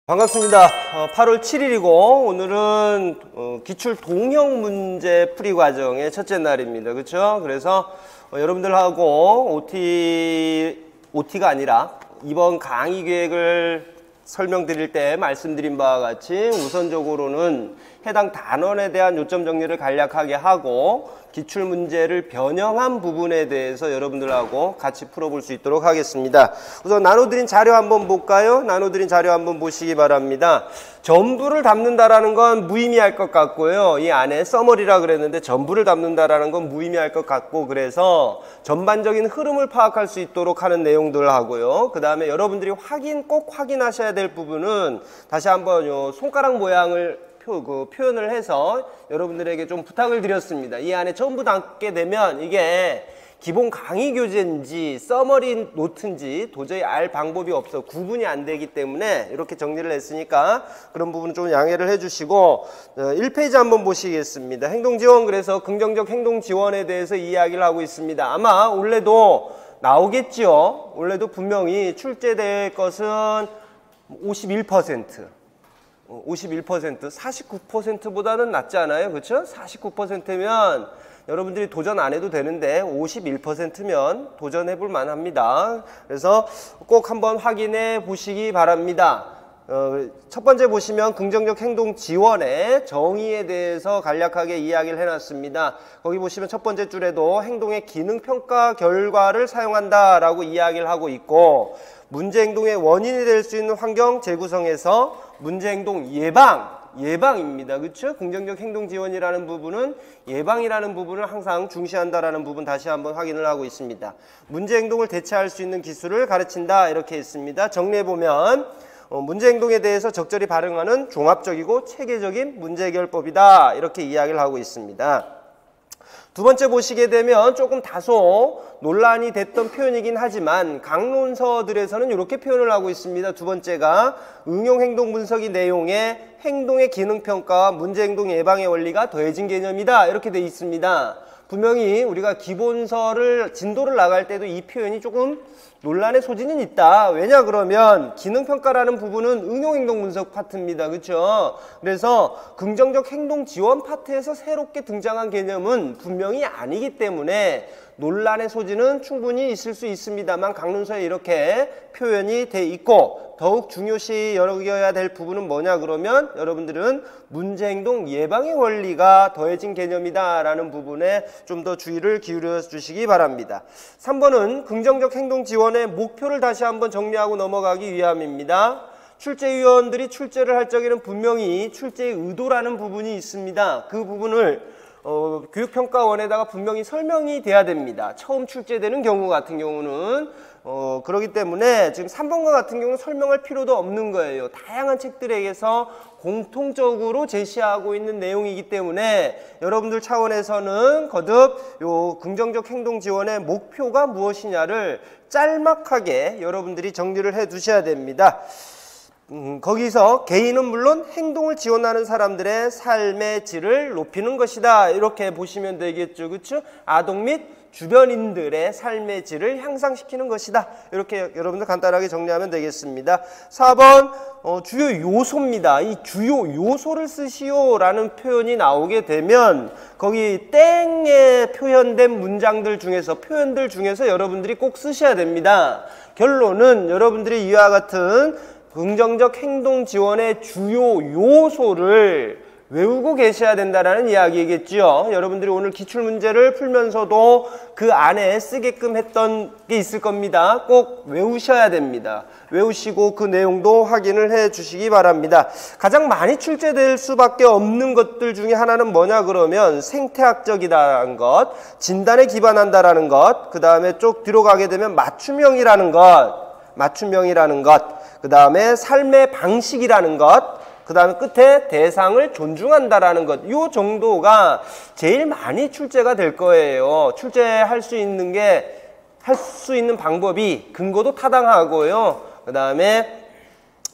반갑습니다. 8월 7일이고 오늘은 기출 동형 문제 풀이 과정의 첫째 날입니다. 그렇죠? 그래서 여러분들하고 OT가 아니라 이번 강의 계획을 설명드릴 때 말씀드린 바와 같이 우선적으로는 해당 단원에 대한 요점 정리를 간략하게 하고 기출 문제를 변형한 부분에 대해서 여러분들하고 같이 풀어볼 수 있도록 하겠습니다. 우선 나눠드린 자료 한번 볼까요? 나눠드린 자료 한번 보시기 바랍니다. 전부를 담는다라는 건 무의미할 것 같고요. 이 안에 서머리라 그랬는데 전부를 담는다라는 건 무의미할 것 같고, 그래서 전반적인 흐름을 파악할 수 있도록 하는 내용들 하고요. 그 다음에 여러분들이 꼭 확인하셔야 될 부분은 다시 한번 요 손가락 모양을 표현을 해서 여러분들에게 좀 부탁을 드렸습니다. 이 안에 전부 담게 되면 이게 기본 강의 교재인지 서머리 노트인지 도저히 알 방법이 없어 구분이 안 되기 때문에 이렇게 정리를 했으니까 그런 부분은 좀 양해를 해주시고, 1페이지 한번 보시겠습니다. 행동지원, 그래서 긍정적 행동지원에 대해서 이야기를 하고 있습니다. 아마 올해도 나오겠죠. 올해도 분명히 출제될 것은 51%. 49%보다는 낫지 않아요? 그렇죠? 49%면 여러분들이 도전 안 해도 되는데 51%면 도전해 볼 만합니다. 그래서 꼭 한번 확인해 보시기 바랍니다. 첫 번째 보시면 긍정적 행동 지원의 정의에 대해서 간략하게 이야기를 해놨습니다. 거기 보시면 첫 번째 줄에도 행동의 기능 평가 결과를 사용한다라고 이야기를 하고 있고, 문제 행동의 원인이 될 수 있는 환경 재구성에서 문제 행동 예방입니다. 그렇죠? 긍정적 행동 지원이라는 부분은 예방이라는 부분을 항상 중시한다라는 부분 다시 한번 확인을 하고 있습니다. 문제 행동을 대체할 수 있는 기술을 가르친다 이렇게 했습니다. 정리해 보면 문제 행동에 대해서 적절히 반응하는 종합적이고 체계적인 문제 해결법이다 이렇게 이야기를 하고 있습니다. 두 번째 보시게 되면 조금 다소 논란이 됐던 표현이긴 하지만 강론서들에서는 이렇게 표현을 하고 있습니다. 두 번째가 응용행동 분석이 내용에 행동의 기능평가와 문제행동 예방의 원리가 더해진 개념이다 이렇게 되어 있습니다. 분명히 우리가 기본서를 진도를 나갈 때도 이 표현이 조금 논란의 소지는 있다. 왜냐 그러면 기능평가라는 부분은 응용행동 분석 파트입니다. 그렇죠? 그래서 긍정적 행동 지원 파트에서 새롭게 등장한 개념은 분명히 아니기 때문에 논란의 소지는 충분히 있을 수 있습니다만 강론서에 이렇게 표현이 돼 있고, 더욱 중요시 여겨야 될 부분은 뭐냐 그러면 여러분들은 문제행동 예방의 원리가 더해진 개념이다 라는 부분에 좀 더 주의를 기울여 주시기 바랍니다. 3번은 긍정적 행동 지원의 목표를 다시 한번 정리하고 넘어가기 위함입니다. 출제위원들이 출제를 할 적에는 분명히 출제의 의도라는 부분이 있습니다. 그 부분을 교육평가원에다가 분명히 설명이 돼야 됩니다. 처음 출제되는 경우 같은 경우는 그렇기 때문에 지금 3번과 같은 경우는 설명할 필요도 없는 거예요. 다양한 책들에게서 공통적으로 제시하고 있는 내용이기 때문에 여러분들 차원에서는 거듭 요 긍정적 행동 지원의 목표가 무엇이냐를 짤막하게 여러분들이 정리를 해 두셔야 됩니다. 거기서 개인은 물론 행동을 지원하는 사람들의 삶의 질을 높이는 것이다 이렇게 보시면 되겠죠. 그렇죠? 아동 및 주변인들의 삶의 질을 향상시키는 것이다 이렇게 여러분들 간단하게 정리하면 되겠습니다. 4번 주요 요소입니다. 이 주요 요소를 쓰시오 라는 표현이 나오게 되면 거기 땡에 표현된 문장들 중에서 표현들 중에서 여러분들이 꼭 쓰셔야 됩니다. 결론은 여러분들이 이와 같은 긍정적 행동 지원의 주요 요소를 외우고 계셔야 된다는 이야기겠죠. 여러분들이 오늘 기출문제를 풀면서도 그 안에 쓰게끔 했던 게 있을 겁니다. 꼭 외우셔야 됩니다. 외우시고 그 내용도 확인을 해 주시기 바랍니다. 가장 많이 출제될 수밖에 없는 것들 중에 하나는 뭐냐 그러면 생태학적이라는 것, 진단에 기반한다라는 것, 그 다음에 쭉 뒤로 가게 되면 맞춤형이라는 것, 그 다음에 삶의 방식이라는 것, 그 다음에 끝에 대상을 존중한다라는 것, 요 정도가 제일 많이 출제가 될 거예요. 출제할 수 있는 방법이 근거도 타당하고요. 그 다음에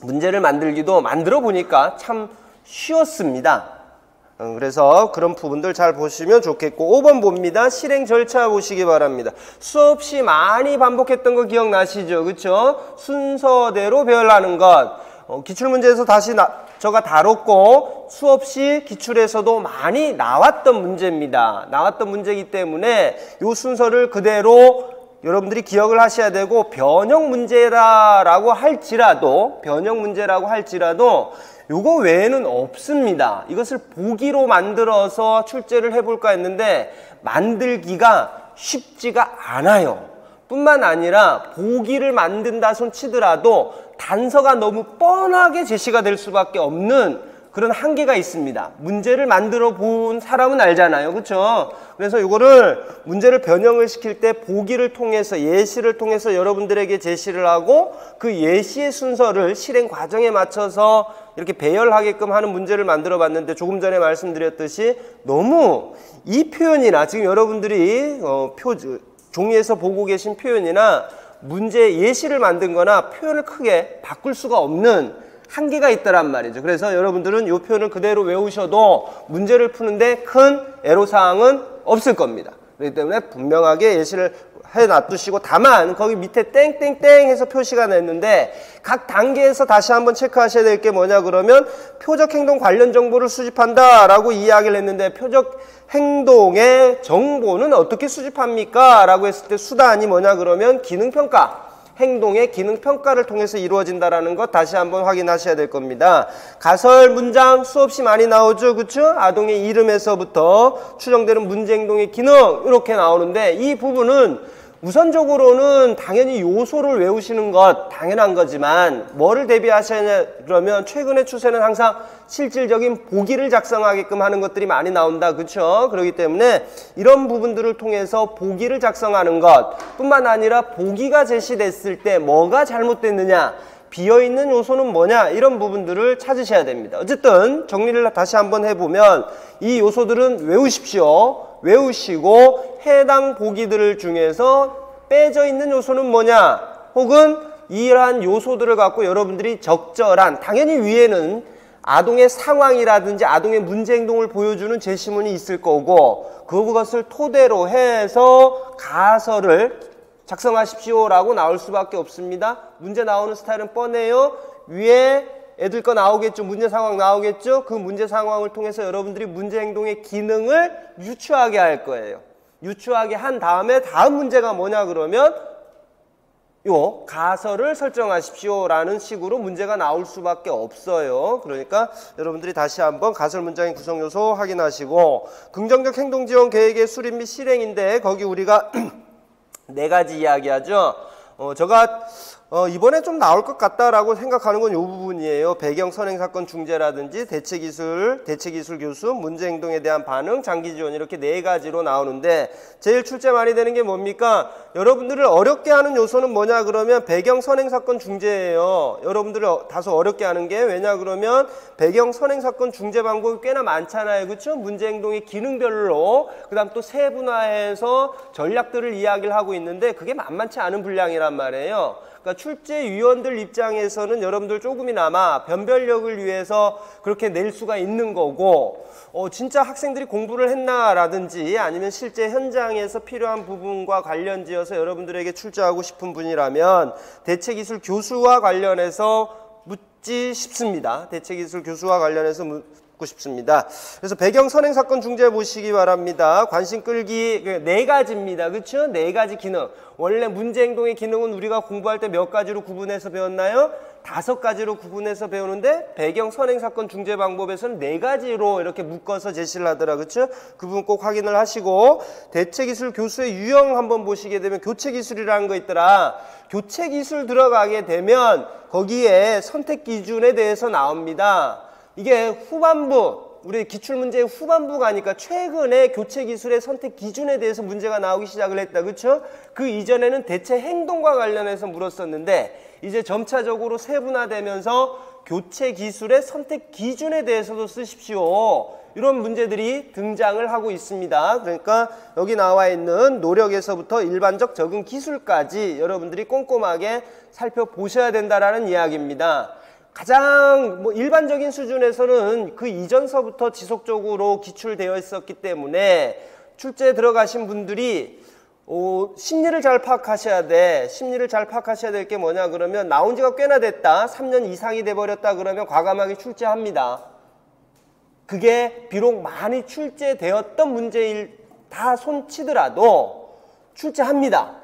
문제를 만들어 보니까 참 쉬웠습니다. 그래서 그런 부분들 잘 보시면 좋겠고, 5번 봅니다. 실행 절차 보시기 바랍니다. 수없이 많이 반복했던 거 기억나시죠? 그쵸? 순서대로 배열하는 것. 기출문제에서 다시 제가 다뤘고 수없이 기출에서도 많이 나왔던 문제입니다. 나왔던 문제이기 때문에 이 순서를 그대로 여러분들이 기억을 하셔야 되고, 변형 문제라고 할지라도 요거 외에는 없습니다. 이것을 보기로 만들어서 출제를 해볼까 했는데 만들기가 쉽지가 않아요. 뿐만 아니라 보기를 만든다 손 치더라도 단서가 너무 뻔하게 제시가 될 수밖에 없는 그런 한계가 있습니다. 문제를 만들어 본 사람은 알잖아요. 그렇죠? 그래서 이거를 문제를 변형을 시킬 때 보기를 통해서, 예시를 통해서 여러분들에게 제시를 하고 그 예시의 순서를 실행 과정에 맞춰서 이렇게 배열하게끔 하는 문제를 만들어 봤는데, 조금 전에 말씀드렸듯이 너무 이 표현이나 지금 여러분들이 종이에서 보고 계신 표현이나 문제 예시를 만든 거나 표현을 크게 바꿀 수가 없는 한계가 있다란 말이죠. 그래서 여러분들은 이 표현을 그대로 외우셔도 문제를 푸는데 큰 애로사항은 없을 겁니다. 그렇기 때문에 분명하게 예시를 해놔두시고, 다만 거기 밑에 땡땡땡 해서 표시가 냈는데 각 단계에서 다시 한번 체크하셔야 될 게 뭐냐 그러면, 표적 행동 관련 정보를 수집한다 라고 이야기를 했는데, 표적 행동의 정보는 어떻게 수집합니까? 라고 했을 때 수단이 뭐냐 그러면 기능평가, 행동의 기능평가를 통해서 이루어진다라는 것 다시 한번 확인하셔야 될 겁니다. 가설 문장 수없이 많이 나오죠. 그쵸? 아동의 이름에서부터 추정되는 문제 행동의 기능 이렇게 나오는데, 이 부분은 우선적으로는 당연히 요소를 외우시는 것 당연한 거지만 뭐를 대비하셔야 그러면, 최근의 추세는 항상 실질적인 보기를 작성하게끔 하는 것들이 많이 나온다. 그렇죠? 그렇기 때문에 이런 부분들을 통해서 보기를 작성하는 것 뿐만 아니라 보기가 제시됐을 때 뭐가 잘못됐느냐, 비어있는 요소는 뭐냐, 이런 부분들을 찾으셔야 됩니다. 어쨌든 정리를 다시 한번 해보면 이 요소들은 외우십시오. 외우시고 해당 보기들 중에서 빼져 있는 요소는 뭐냐, 혹은 이러한 요소들을 갖고 여러분들이 적절한, 당연히 위에는 아동의 상황이라든지 아동의 문제 행동을 보여주는 제시문이 있을 거고, 그것을 토대로 해서 가설을 작성하십시오 라고 나올 수밖에 없습니다. 문제 나오는 스타일은 뻔해요. 위에 애들 거 나오겠죠. 문제 상황 나오겠죠. 그 문제 상황을 통해서 여러분들이 문제 행동의 기능을 유추하게 할 거예요. 유추하게 한 다음에 다음 문제가 뭐냐 그러면 요 가설을 설정하십시오 라는 식으로 문제가 나올 수밖에 없어요. 그러니까 여러분들이 다시 한번 가설 문장의 구성 요소 확인하시고, 긍정적 행동 지원 계획의 수립 및 실행인데 거기 우리가 네 가지 이야기하죠. 제가 이번에 좀 나올 것 같다라고 생각하는 건 이 부분이에요. 배경, 선행, 사건, 중재라든지 대체기술 교수, 문제 행동에 대한 반응, 장기 지원, 이렇게 네 가지로 나오는데 제일 출제 많이 되는 게 뭡니까? 여러분들을 어렵게 하는 요소는 뭐냐 그러면 배경, 선행, 사건, 중재예요. 여러분들을 다소 어렵게 하는 게 왜냐 그러면 배경, 선행, 사건, 중재 방법이 꽤나 많잖아요. 그렇죠? 문제 행동의 기능별로 그다음 또 세분화해서 전략들을 이야기를 하고 있는데 그게 만만치 않은 분량이란 말이에요. 그러니까 출제위원들 입장에서는 여러분들 조금이나마 변별력을 위해서 그렇게 낼 수가 있는 거고, 진짜 학생들이 공부를 했나라든지 아니면 실제 현장에서 필요한 부분과 관련지어서 여러분들에게 출제하고 싶은 분이라면 대체기술 교수와 관련해서 묻지 싶습니다. 대체기술 교수와 관련해서 묻고 싶습니다. 그래서 배경, 선행, 사건, 중재 보시기 바랍니다. 관심 끌기 네 가지입니다. 그렇죠? 네 가지 기능. 원래 문제 행동의 기능은 우리가 공부할 때 몇 가지로 구분해서 배웠나요? 5가지로 구분해서 배우는데 배경, 선행, 사건, 중재 방법에서는 4가지로 이렇게 묶어서 제시를 하더라. 그렇죠? 그 부분 꼭 확인을 하시고, 대체기술 교수의 유형 한번 보시게 되면 교체기술이라는 거 있더라. 교체기술 들어가게 되면 거기에 선택 기준에 대해서 나옵니다. 이게 후반부, 우리 기출문제의 후반부 가니까 최근에 교체기술의 선택 기준에 대해서 문제가 나오기 시작을 했다. 그렇죠? 그 이전에는 대체 행동과 관련해서 물었었는데 이제 점차적으로 세분화되면서 교체기술의 선택 기준에 대해서도 쓰십시오. 이런 문제들이 등장을 하고 있습니다. 그러니까 여기 나와 있는 노력에서부터 일반적 적응 기술까지 여러분들이 꼼꼼하게 살펴보셔야 된다라는 이야기입니다. 가장 일반적인 수준에서는 그 이전서부터 지속적으로 기출되어 있었기 때문에 출제에 들어가신 분들이 심리를 잘 파악하셔야 돼. 심리를 잘 파악하셔야 될 게 뭐냐 그러면 나온 지가 꽤나 됐다. 3년 이상이 돼버렸다 그러면 과감하게 출제합니다. 그게 비록 많이 출제되었던 문제일 다 손치더라도 출제합니다.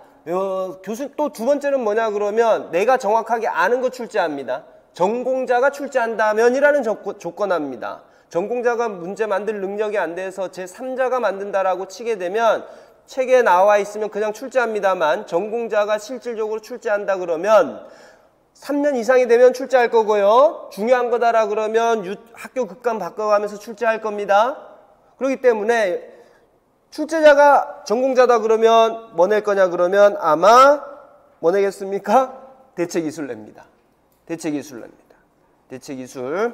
교수 또 두 번째는 뭐냐 그러면 내가 정확하게 아는 거 출제합니다. 전공자가 출제한다면이라는 조건합니다. 전공자가 문제 만들 능력이 안 돼서 제3자가 만든다라고 치게 되면 책에 나와 있으면 그냥 출제합니다만 전공자가 실질적으로 출제한다 그러면 3년 이상이 되면 출제할 거고요. 중요한 거다라 그러면 학교 급강 바꿔가면서 출제할 겁니다. 그렇기 때문에 출제자가 전공자다 그러면 뭐 낼 거냐 그러면 아마 뭐 내겠습니까? 대체기술 냅니다. 대체기술 냅니다. 대체기술.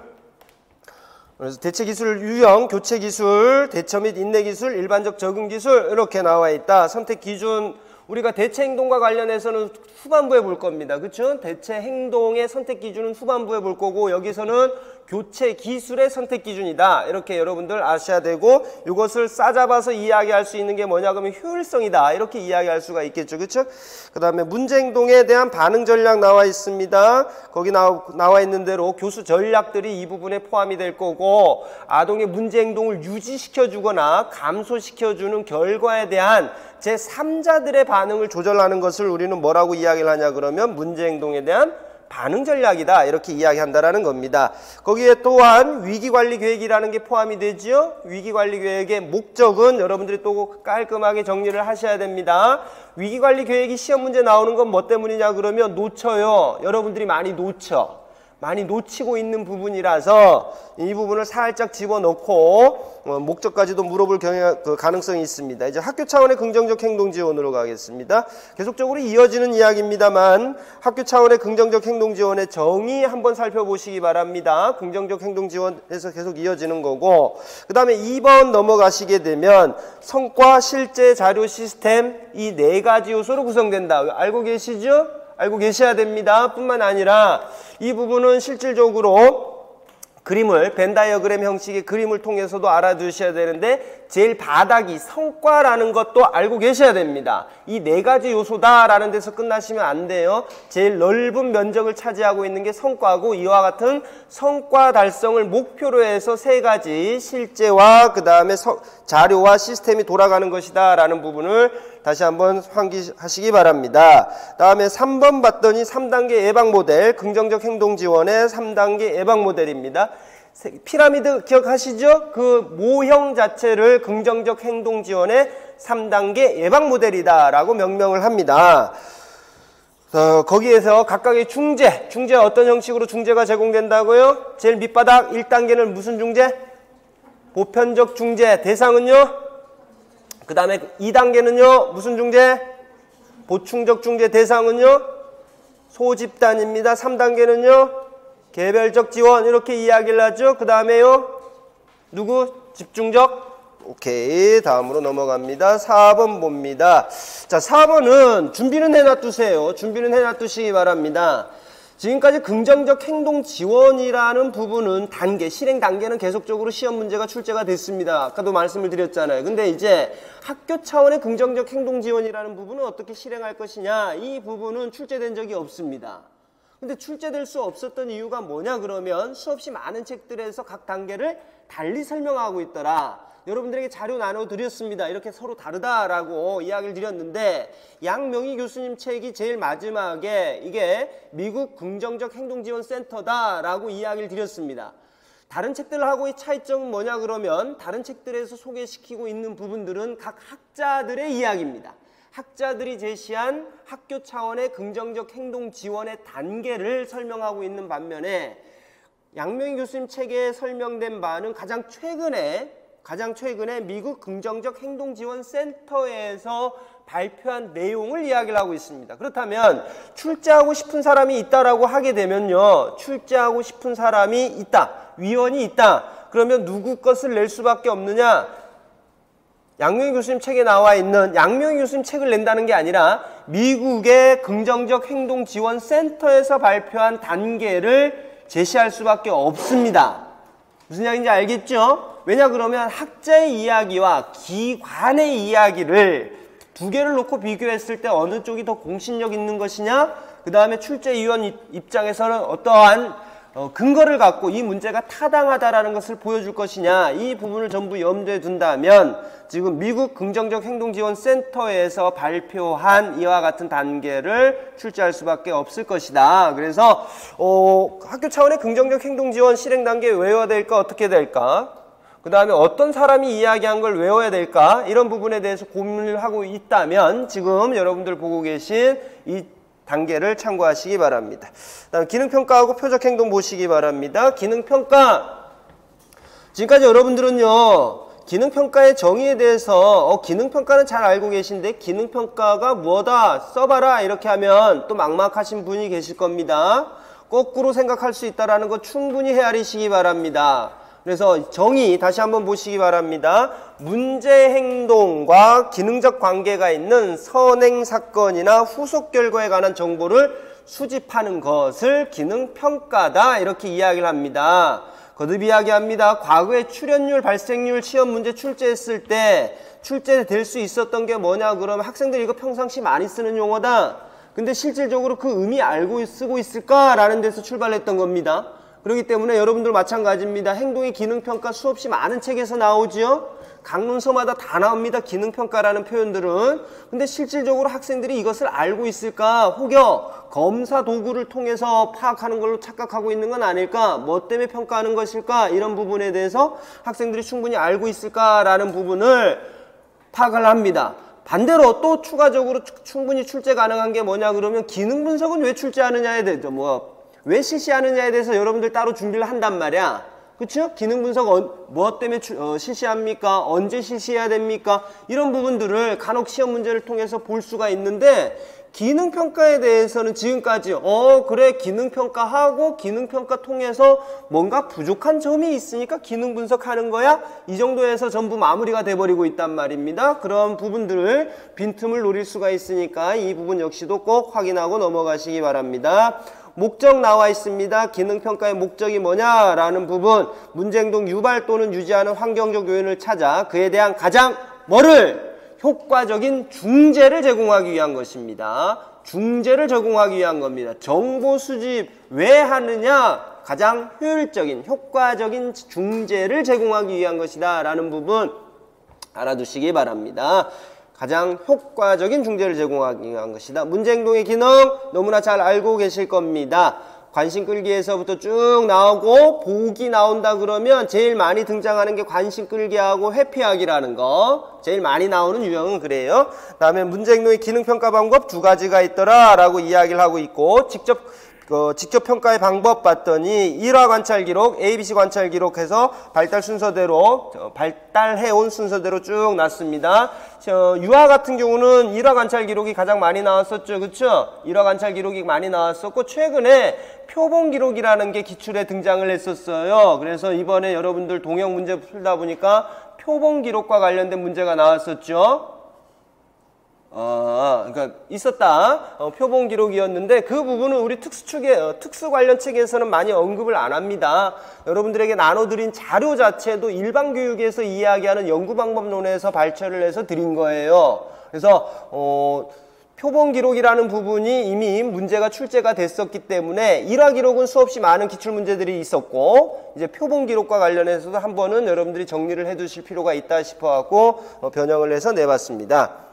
그래서 대체기술 유형, 교체기술, 대처 및 인내기술, 일반적 적응기술 이렇게 나와 있다. 선택기준 우리가 대체행동과 관련해서는 후반부에 볼 겁니다. 그렇죠? 대체행동의 선택기준은 후반부에 볼 거고 여기서는 교체기술의 선택기준이다. 이렇게 여러분들 아셔야 되고 이것을 싸잡아서 이야기할 수 있는 게 뭐냐 그러면 효율성이다. 이렇게 이야기할 수가 있겠죠. 그렇죠? 그 다음에 문제행동에 대한 반응 전략 나와 있습니다. 거기 나와 있는 대로 교수 전략들이 이 부분에 포함이 될 거고 아동의 문제행동을 유지시켜주거나 감소시켜주는 결과에 대한 제3자들의 반응을 조절하는 것을 우리는 뭐라고 이야기를 하냐 그러면 문제행동에 대한 반응 전략이다. 이렇게 이야기한다라는 겁니다. 거기에 또한 위기관리 계획이라는 게 포함이 되죠. 위기관리 계획의 목적은 여러분들이 또 깔끔하게 정리를 하셔야 됩니다. 위기관리 계획이 시험 문제 나오는 건 뭐 때문이냐 그러면 놓쳐요. 여러분들이 많이 놓치고 있는 부분이라서 이 부분을 살짝 집어넣고 목적까지도 물어볼 가능성이 있습니다. 이제 학교 차원의 긍정적 행동 지원으로 가겠습니다. 계속적으로 이어지는 이야기입니다만 학교 차원의 긍정적 행동 지원의 정의 한번 살펴보시기 바랍니다. 긍정적 행동 지원에서 계속 이어지는 거고 그 다음에 2번 넘어가시게 되면 성과, 실제, 자료, 시스템 이 네 가지 요소로 구성된다. 알고 계시죠? 알고 계셔야 됩니다. 뿐만 아니라 이 부분은 실질적으로 그림을 벤 다이어그램 형식의 그림을 통해서도 알아두셔야 되는데 제일 바닥이 성과라는 것도 알고 계셔야 됩니다. 이 네 가지 요소다라는 데서 끝나시면 안 돼요. 제일 넓은 면적을 차지하고 있는 게 성과고 이와 같은 성과 달성을 목표로 해서 세 가지 실제와 그 다음에 자료와 시스템이 돌아가는 것이다 라는 부분을 다시 한번 환기하시기 바랍니다. 다음에 3번 봤더니 3단계 예방 모델, 긍정적 행동 지원의 3단계 예방 모델입니다. 피라미드 기억하시죠? 그 모형 자체를 긍정적 행동 지원의 3단계 예방 모델이다 라고 명명을 합니다. 거기에서 각각의 중재 어떤 형식으로 중재가 제공된다고요? 제일 밑바닥 1단계는 무슨 중재? 보편적 중재, 대상은요? 그 다음에 2단계는요 무슨 중재? 보충적 중재, 대상은요 소집단입니다. 3단계는요 개별적 지원 이렇게 이야기를 하죠. 그 다음에요 누구? 집중적. 오케이, 다음으로 넘어갑니다. 4번 봅니다. 자, 4번은 준비는 해놔두세요. 준비는 해놔두시기 바랍니다. 지금까지 긍정적 행동 지원이라는 부분은 실행 단계는 계속적으로 시험 문제가 출제가 됐습니다. 아까도 말씀을 드렸잖아요. 근데 이제 학교 차원의 긍정적 행동 지원이라는 부분은 어떻게 실행할 것이냐, 이 부분은 출제된 적이 없습니다. 근데 출제될 수 없었던 이유가 뭐냐 그러면 수없이 많은 책들에서 각 단계를 달리 설명하고 있더라. 여러분들에게 자료 나눠드렸습니다. 이렇게 서로 다르다라고 이야기를 드렸는데 양명희 교수님 책이 제일 마지막에 이게 미국 긍정적 행동지원센터다라고 이야기를 드렸습니다. 다른 책들하고의 차이점은 뭐냐 그러면 다른 책들에서 소개시키고 있는 부분들은 각 학자들의 이야기입니다. 학자들이 제시한 학교 차원의 긍정적 행동 지원의 단계를 설명하고 있는 반면에 양명희 교수님 책에 설명된 바는 가장 최근에 미국 긍정적 행동 지원 센터에서 발표한 내용을 이야기를 하고 있습니다. 그렇다면 출제하고 싶은 사람이 있다라고 하게 되면요. 출제하고 싶은 사람이 있다. 위원이 있다. 그러면 누구 것을 낼 수밖에 없느냐? 양명희 교수님 책에 나와 있는 양명희 교수님 책을 낸다는 게 아니라 미국의 긍정적 행동 지원 센터에서 발표한 단계를 제시할 수밖에 없습니다. 무슨 이야기인지 알겠죠? 왜냐 그러면 학자의 이야기와 기관의 이야기를 두 개를 놓고 비교했을 때 어느 쪽이 더 공신력 있는 것이냐, 그 다음에 출제위원 입장에서는 어떠한 근거를 갖고 이 문제가 타당하다라는 것을 보여줄 것이냐, 이 부분을 전부 염두에 둔다면 지금 미국 긍정적 행동지원센터에서 발표한 이와 같은 단계를 출제할 수밖에 없을 것이다. 그래서 학교 차원의 긍정적 행동지원 실행 단계 외워야 될까, 어떻게 될까, 그 다음에 어떤 사람이 이야기한 걸 외워야 될까, 이런 부분에 대해서 고민을 하고 있다면 지금 여러분들 보고 계신 이 단계를 참고하시기 바랍니다. 다음 기능평가하고 표적행동 보시기 바랍니다. 기능평가, 지금까지 여러분들은요 기능평가의 정의에 대해서 기능평가는 잘 알고 계신데 기능평가가 뭐다 써봐라 이렇게 하면 또 막막하신 분이 계실 겁니다. 거꾸로 생각할 수 있다는 거 충분히 헤아리시기 바랍니다. 그래서 정의 다시 한번 보시기 바랍니다. 문제 행동과 기능적 관계가 있는 선행 사건이나 후속 결과에 관한 정보를 수집하는 것을 기능평가다, 이렇게 이야기를 합니다. 거듭 이야기합니다. 과거에 출연율, 발생률, 시험 문제 출제했을 때 출제될 수 있었던 게 뭐냐 그러면 학생들이 이거 평상시 많이 쓰는 용어다. 근데 실질적으로 그 의미 알고 쓰고 있을까라는 데서 출발했던 겁니다. 그렇기 때문에 여러분들 마찬가지입니다. 행동의 기능평가 수없이 많은 책에서 나오지요. 강론서마다 다 나옵니다. 기능평가라는 표현들은. 근데 실질적으로 학생들이 이것을 알고 있을까? 혹여 검사 도구를 통해서 파악하는 걸로 착각하고 있는 건 아닐까? 뭐 때문에 평가하는 것일까? 이런 부분에 대해서 학생들이 충분히 알고 있을까라는 부분을 파악을 합니다. 반대로 또 추가적으로 충분히 출제 가능한 게 뭐냐 그러면 기능 분석은 왜 출제하느냐에 대해서 왜 실시하느냐에 대해서 여러분들 따로 준비를 한단 말이야. 그쵸? 기능 분석 뭐 때문에 실시합니까? 언제 실시해야 됩니까? 이런 부분들을 간혹 시험 문제를 통해서 볼 수가 있는데 기능평가에 대해서는 지금까지 그래 기능평가하고 기능평가 통해서 뭔가 부족한 점이 있으니까 기능 분석하는 거야? 이 정도에서 전부 마무리가 돼버리고 있단 말입니다. 그런 부분들을 빈틈을 노릴 수가 있으니까 이 부분 역시도 꼭 확인하고 넘어가시기 바랍니다. 목적 나와 있습니다. 기능평가의 목적이 뭐냐라는 부분, 문제행동 유발 또는 유지하는 환경적 요인을 찾아 그에 대한 가장 효과적인 중재를 제공하기 위한 것입니다. 중재를 제공하기 위한 겁니다. 정보 수집 왜 하느냐? 가장 효율적인, 효과적인 중재를 제공하기 위한 것이다 라는 부분 알아두시기 바랍니다. 가장 효과적인 중재를 제공하기 위한 것이다. 문제행동의 기능 너무나 잘 알고 계실 겁니다. 관심 끌기에서부터 쭉 나오고 보기 나온다 그러면 제일 많이 등장하는 게 관심 끌기하고 회피하기라는 거. 제일 많이 나오는 유형은 그래요. 그 다음에 문제행동의 기능평가 방법 두 가지가 있더라 라고 이야기를 하고 있고, 직접 평가의 방법 봤더니 일화 관찰 기록, ABC 관찰 기록해서 발달 순서대로 발달해온 순서대로 쭉 났습니다. 유아 같은 경우는 일화 관찰 기록이 가장 많이 나왔었죠, 그쵸? 일화 관찰 기록이 많이 나왔었고 최근에 표본 기록이라는 게 기출에 등장을 했었어요. 그래서 이번에 여러분들 동영 문제 풀다 보니까 표본 기록과 관련된 문제가 나왔었죠. 그러니까 있었다. 표본 기록이었는데 그 부분은 우리 특수 관련 책에서는 많이 언급을 안 합니다. 여러분들에게 나눠드린 자료 자체도 일반 교육에서 이야기하는 연구방법론에서 발췌를 해서 드린 거예요. 그래서 표본 기록이라는 부분이 이미 문제가 출제가 됐었기 때문에 일화 기록은 수없이 많은 기출 문제들이 있었고, 이제 표본 기록과 관련해서도 한 번은 여러분들이 정리를 해 두실 필요가 있다 싶어 갖고 변형을 해서 내봤습니다.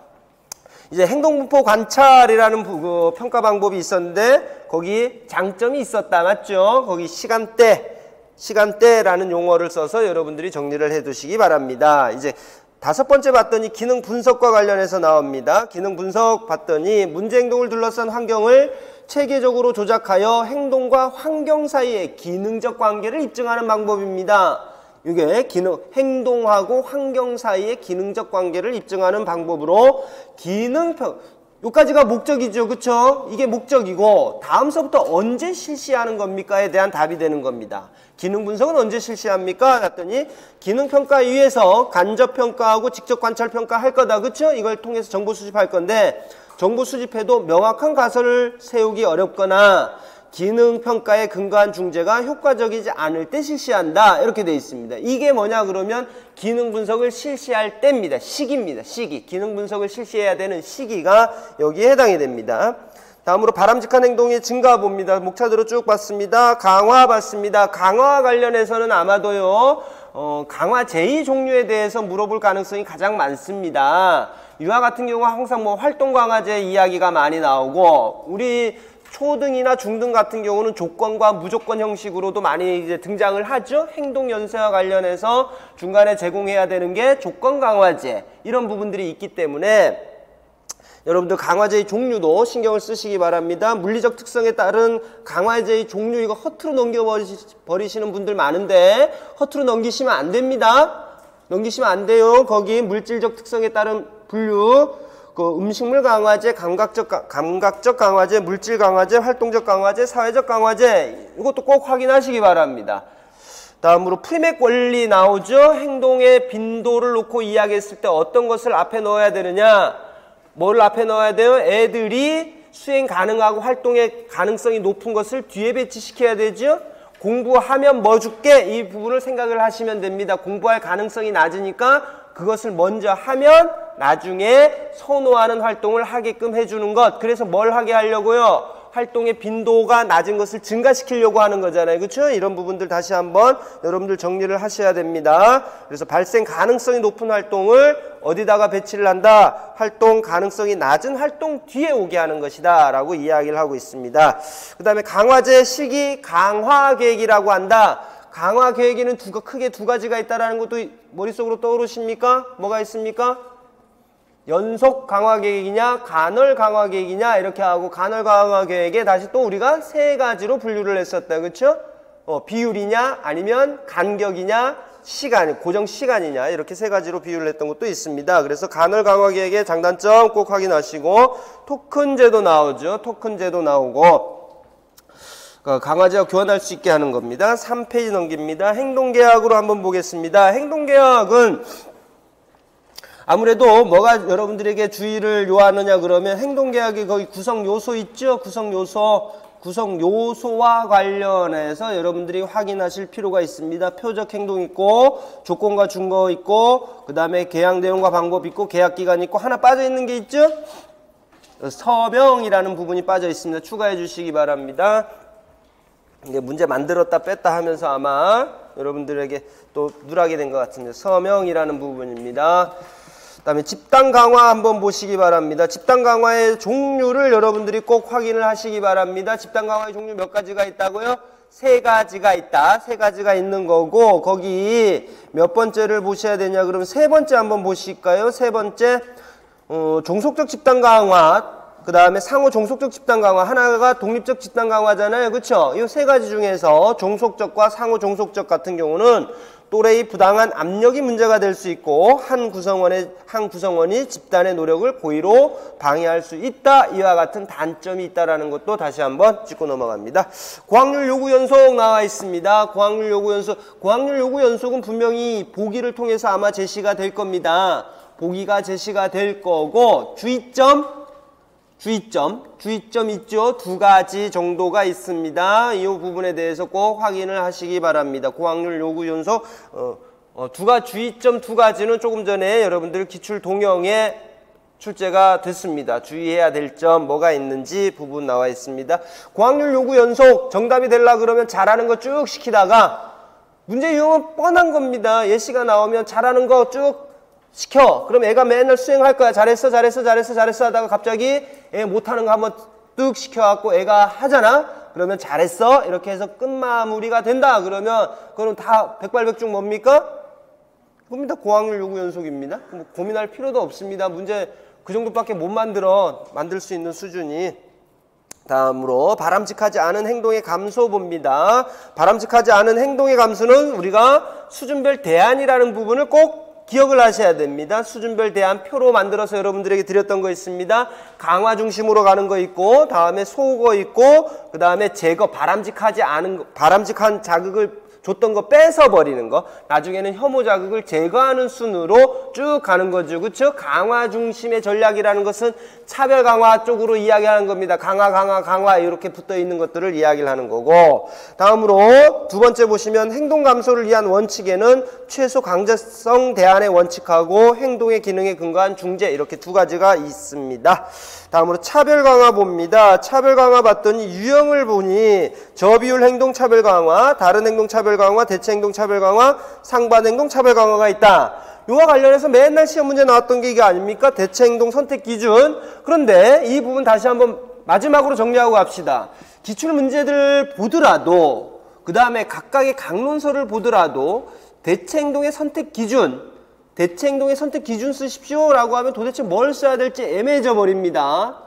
이제 행동분포 관찰이라는 평가 방법이 있었는데 거기 장점이 있었다, 맞죠? 거기 시간대라는 용어를 써서 여러분들이 정리를 해 두시기 바랍니다. 이제 다섯 번째 봤더니 기능 분석과 관련해서 나옵니다. 기능 분석 봤더니 문제 행동을 둘러싼 환경을 체계적으로 조작하여 행동과 환경 사이의 기능적 관계를 입증하는 방법입니다. 이게 행동하고 환경 사이의 기능적 관계를 입증하는 방법으로 여기까지가 목적이죠, 그쵸? 이게 목적이고 다음서부터 언제 실시하는 겁니까에 대한 답이 되는 겁니다. 기능 분석은 언제 실시합니까? 했더니 기능평가위에서 간접평가하고 직접관찰평가 할 거다, 그쵸? 이걸 통해서 정보 수집할 건데 정보 수집해도 명확한 가설을 세우기 어렵거나 기능평가에 근거한 중재가 효과적이지 않을 때 실시한다. 이렇게 되어 있습니다. 이게 뭐냐 그러면 기능 분석을 실시할 때입니다. 시기입니다. 시기. 기능 분석을 실시해야 되는 시기가 여기에 해당이 됩니다. 다음으로 바람직한 행동의 증가 봅니다. 목차대로 쭉 봤습니다. 강화 봤습니다. 강화와 관련해서는 아마도요. 강화 제2 종류에 대해서 물어볼 가능성이 가장 많습니다. 유아 같은 경우 항상 뭐 활동 강화제 이야기가 많이 나오고 우리 초등이나 중등 같은 경우는 조건과 무조건 형식으로도 많이 이제 등장을 하죠. 행동 연쇄와 관련해서 중간에 제공해야 되는 게 조건 강화제 이런 부분들이 있기 때문에 여러분들 강화제의 종류도 신경을 쓰시기 바랍니다. 물리적 특성에 따른 강화제의 종류 이거 허투루 넘겨버리시는 분들 많은데 허투루 넘기시면 안 됩니다. 넘기시면 안 돼요. 거기 물질적 특성에 따른 분류 그 음식물 강화제, 감각적 강화제, 물질 강화제, 활동적 강화제, 사회적 강화제 이것도 꼭 확인하시기 바랍니다. 다음으로 프리맥 원리 나오죠. 행동의 빈도를 놓고 이야기했을 때 어떤 것을 앞에 넣어야 되느냐, 뭘 앞에 넣어야 돼요? 애들이 수행 가능하고 활동의 가능성이 높은 것을 뒤에 배치시켜야 되죠. 공부하면 뭐 줄게? 이 부분을 생각을 하시면 됩니다. 공부할 가능성이 낮으니까 그것을 먼저 하면 나중에 선호하는 활동을 하게끔 해주는 것. 그래서 뭘 하게 하려고요? 활동의 빈도가 낮은 것을 증가시키려고 하는 거잖아요. 그렇죠? 이런 부분들 다시 한번 여러분들 정리를 하셔야 됩니다. 그래서 발생 가능성이 높은 활동을 어디다가 배치를 한다? 활동 가능성이 낮은 활동 뒤에 오게 하는 것이다 라고 이야기를 하고 있습니다. 그 다음에 강화제 시기 강화 계획이라고 한다. 강화 계획에는 크게 두 가지가 있다라는 것도 머릿속으로 떠오르십니까? 뭐가 있습니까? 연속 강화 계획이냐 간헐 강화 계획이냐 이렇게 하고 간헐 강화 계획에 다시 또 우리가 세 가지로 분류를 했었다. 그렇죠? 비율이냐 아니면 간격이냐 시간, 고정 시간이냐 이렇게 세 가지로 비율을 했던 것도 있습니다. 그래서 간헐 강화 계획의 장단점 꼭 확인하시고 토큰 제도 나오죠. 토큰 제도 나오고 강화제와 교환할 수 있게 하는 겁니다. 3페이지 넘깁니다. 행동계약으로 한번 보겠습니다. 행동계약은 아무래도 뭐가 여러분들에게 주의를 요하느냐 그러면 행동계약의 거기 구성요소 있죠? 구성요소와 관련해서 여러분들이 확인하실 필요가 있습니다. 표적 행동 있고 조건과 증거 있고 그 다음에 계약 내용과 방법 있고 계약기간 있고 하나 빠져있는 게 있죠? 서명이라는 부분이 빠져 있습니다. 추가해 주시기 바랍니다. 이게 문제 만들었다 뺐다 하면서 아마 여러분들에게 또 누락이 된 것 같은데 서명이라는 부분입니다. 그 다음에 집단 강화 한번 보시기 바랍니다. 집단 강화의 종류를 여러분들이 꼭 확인을 하시기 바랍니다. 집단 강화의 종류 몇 가지가 있다고요? 세 가지가 있다. 세 가지가 있는 거고 거기 몇 번째를 보셔야 되냐 그러면 세 번째 한번 보실까요? 세 번째 종속적 집단 강화 그 다음에 상호 종속적 집단 강화 하나가 독립적 집단 강화잖아요. 그렇죠? 이 세 가지 중에서 종속적과 상호 종속적 같은 경우는 또래의 부당한 압력이 문제가 될 수 있고 한 구성원이 집단의 노력을 고의로 방해할 수 있다. 이와 같은 단점이 있다라는 것도 다시 한번 짚고 넘어갑니다. 고학률 요구 연속 나와 있습니다. 고학률 요구 연속. 고학률 요구 연속은 분명히 보기를 통해서 아마 제시가 될 겁니다. 보기가 제시가 될 거고 주의점 있죠. 두 가지 정도가 있습니다. 이 부분에 대해서 꼭 확인을 하시기 바랍니다. 고학률 요구 연속 주의점 두 가지는 조금 전에 여러분들 기출 동영에 출제가 됐습니다. 주의해야 될 점 뭐가 있는지 부분 나와 있습니다. 고학률 요구 연속 정답이 되려 그러면 잘하는 거 쭉 시키다가 문제 유형은 뻔한 겁니다. 예시가 나오면 잘하는 거 쭉 시켜. 그럼 애가 맨날 수행할 거야. 잘했어 하다가 갑자기 애 못하는 거 한번 뚝 시켜갖고 애가 하잖아. 그러면 잘했어. 이렇게 해서 끝마무리가 된다. 그러면 그건 다 백발백중 뭡니까? 그겁니다. 고학률 요구 연속입니다. 뭐 고민할 필요도 없습니다. 문제 그 정도밖에 못 만들 수 있는 수준이. 다음으로 바람직하지 않은 행동의 감소 봅니다. 바람직하지 않은 행동의 감소는 우리가 수준별 대안이라는 부분을 꼭 기억을 하셔야 됩니다. 수준별 대안 표로 만들어서 여러분들에게 드렸던 거 있습니다. 강화 중심으로 가는 거 있고 바람직한 자극을 줬던 거 뺏어버리는 거. 나중에는 혐오 자극을 제거하는 순으로 쭉 가는 거죠. 그쵸? 강화 중심의 전략이라는 것은 차별 강화 쪽으로 이야기하는 겁니다. 강화 이렇게 붙어 있는 것들을 이야기를 하는 거고. 다음으로 두 번째 보시면 행동 감소를 위한 원칙에는 최소 강제성 대안의 원칙하고 행동의 기능에 근거한 중재 이렇게 두 가지가 있습니다. 다음으로 차별 강화 봅니다. 차별 강화 봤더니 유형을 보니 저비율 행동 차별 강화, 다른 행동 차별 강화, 대체 행동 차별 강화, 상반 행동 차별 강화가 있다. 이와 관련해서 맨날 시험 문제 나왔던 게 이게 아닙니까? 대체 행동 선택 기준. 그런데 이 부분 다시 한번 마지막으로 정리하고 갑시다. 기출 문제들 보더라도 그 다음에 각각의 강론서를 보더라도 대체 행동의 선택 기준, 대체 행동의 선택 기준 쓰십시오 라고 하면 도대체 뭘 써야 될지 애매해져 버립니다.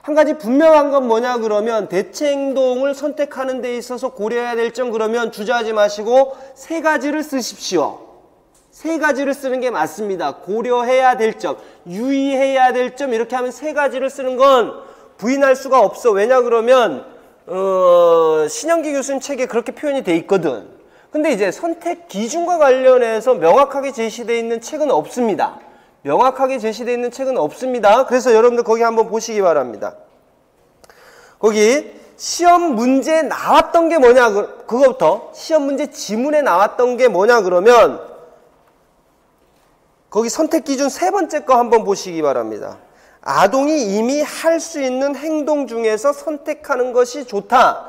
한 가지 분명한 건 뭐냐 그러면 대체 행동을 선택하는 데 있어서 고려해야 될 점 그러면 주저하지 마시고 세 가지를 쓰십시오. 세 가지를 쓰는 게 맞습니다. 고려해야 될 점, 유의해야 될 점 이렇게 하면 세 가지를 쓰는 건 부인할 수가 없어. 왜냐 그러면 신영기 교수님 책에 그렇게 표현이 돼 있거든. 근데 이제 선택 기준과 관련해서 명확하게 제시되어 있는 책은 없습니다. 명확하게 제시되어 있는 책은 없습니다. 그래서 여러분들 거기 한번 보시기 바랍니다. 거기 시험 문제에 나왔던 게 뭐냐, 그거부터 시험 문제 지문에 나왔던 게 뭐냐 그러면 거기 선택 기준 세 번째 거 한번 보시기 바랍니다. 아동이 이미 할 수 있는 행동 중에서 선택하는 것이 좋다.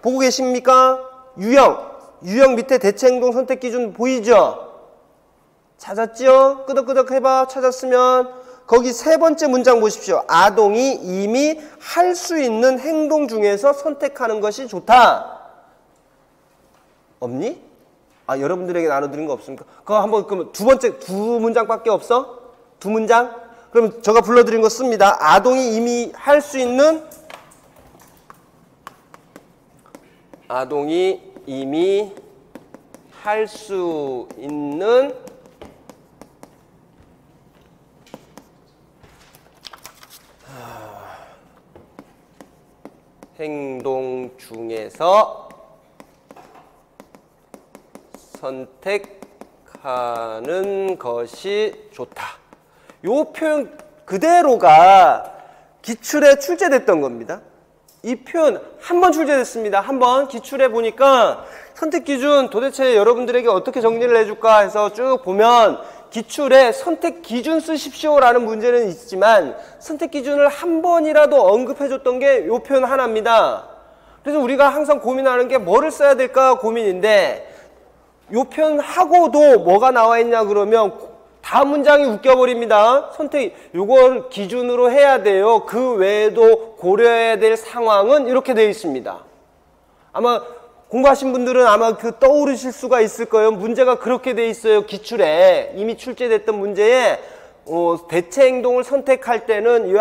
보고 계십니까? 유형 밑에 대체 행동 선택 기준 보이죠? 찾았죠? 끄덕끄덕 해봐. 찾았으면 거기 세 번째 문장 보십시오. 아동이 이미 할 수 있는 행동 중에서 선택하는 것이 좋다. 없니? 아, 여러분들에게 나눠드린 거 없습니까? 그거 한번 그럼 두 문장밖에 없어? 두 문장? 그럼 제가 불러드린 거 씁니다. 아동이 이미 할 수 있는 행동 중에서 선택하는 것이 좋다. 요 표현 그대로가 기출에 출제됐던 겁니다. 이 표현 한 번 출제됐습니다. 한 번 기출해 보니까 선택 기준 도대체 여러분들에게 어떻게 정리를 해줄까 해서 쭉 보면 기출에 선택 기준 쓰십시오 라는 문제는 있지만 선택 기준을 한 번이라도 언급해줬던 게 요 표현 하나입니다. 그래서 우리가 항상 고민하는 게 뭐를 써야 될까 고민인데 요 표현하고도 뭐가 나와 있냐 그러면 다음 문장이 웃겨버립니다. 선택, 요걸 기준으로 해야 돼요. 그 외에도 고려해야 될 상황은 이렇게 되어 있습니다. 아마 공부하신 분들은 아마 그 떠오르실 수가 있을 거예요. 문제가 그렇게 되어 있어요. 기출에 이미 출제됐던 문제에 대체 행동을 선택할 때는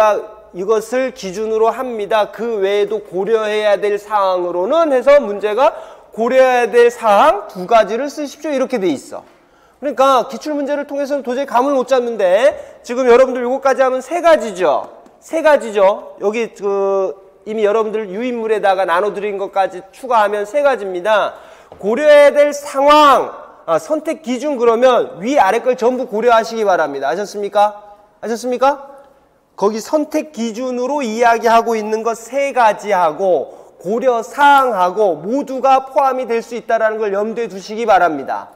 이것을 기준으로 합니다. 그 외에도 고려해야 될 사항으로는 해서 문제가 고려해야 될 사항 두 가지를 쓰십시오. 이렇게 돼 있어. 그러니까 기출문제를 통해서는 도저히 감을 못 잡는데 지금 여러분들 요거까지 하면 세 가지죠. 세 가지죠. 여기 이미 여러분들 유인물에다가 나눠드린 것까지 추가하면 세 가지입니다. 고려해야 될 상황, 선택 기준 그러면 위아래 걸 전부 고려하시기 바랍니다. 아셨습니까? 아셨습니까? 거기 선택 기준으로 이야기하고 있는 것 세 가지하고 고려사항하고 모두가 포함이 될 수 있다는 걸 염두에 두시기 바랍니다.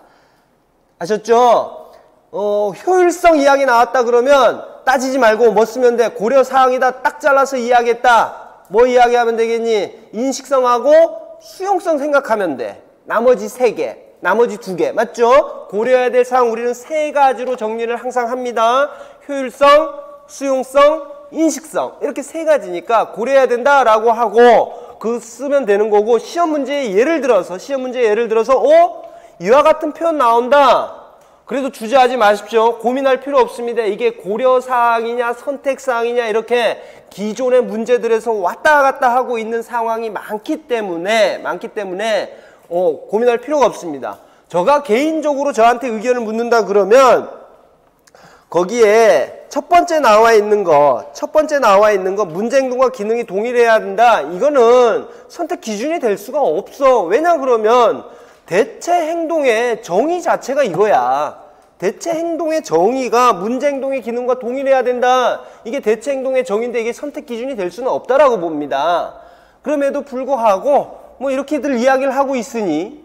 아셨죠? 효율성 이야기 나왔다 그러면 따지지 말고 뭐 쓰면 돼? 고려사항이다 딱 잘라서 이야기했다. 뭐 이야기하면 되겠니? 인식성하고 수용성 생각하면 돼. 나머지 세 개, 나머지 두 개. 맞죠? 고려해야 될 사항 우리는 세 가지로 정리를 항상 합니다. 효율성, 수용성, 인식성. 이렇게 세 가지니까 고려해야 된다라고 하고 그 쓰면 되는 거고 시험 문제에 예를 들어서 이와 같은 표현 나온다. 그래도 주저하지 마십시오. 고민할 필요 없습니다. 이게 고려사항이냐 선택사항이냐 이렇게 기존의 문제들에서 왔다 갔다 하고 있는 상황이 많기 때문에 고민할 필요가 없습니다. 제가 개인적으로 저한테 의견을 묻는다 그러면 거기에 첫 번째 나와 있는 거 문제 행동과 기능이 동일해야 된다. 이거는 선택 기준이 될 수가 없어. 왜냐 그러면 대체 행동의 정의 자체가 이거야. 대체 행동의 정의가 문제 행동의 기능과 동일해야 된다. 이게 대체 행동의 정의인데 이게 선택 기준이 될 수는 없다라고 봅니다. 그럼에도 불구하고 뭐 이렇게들 이야기를 하고 있으니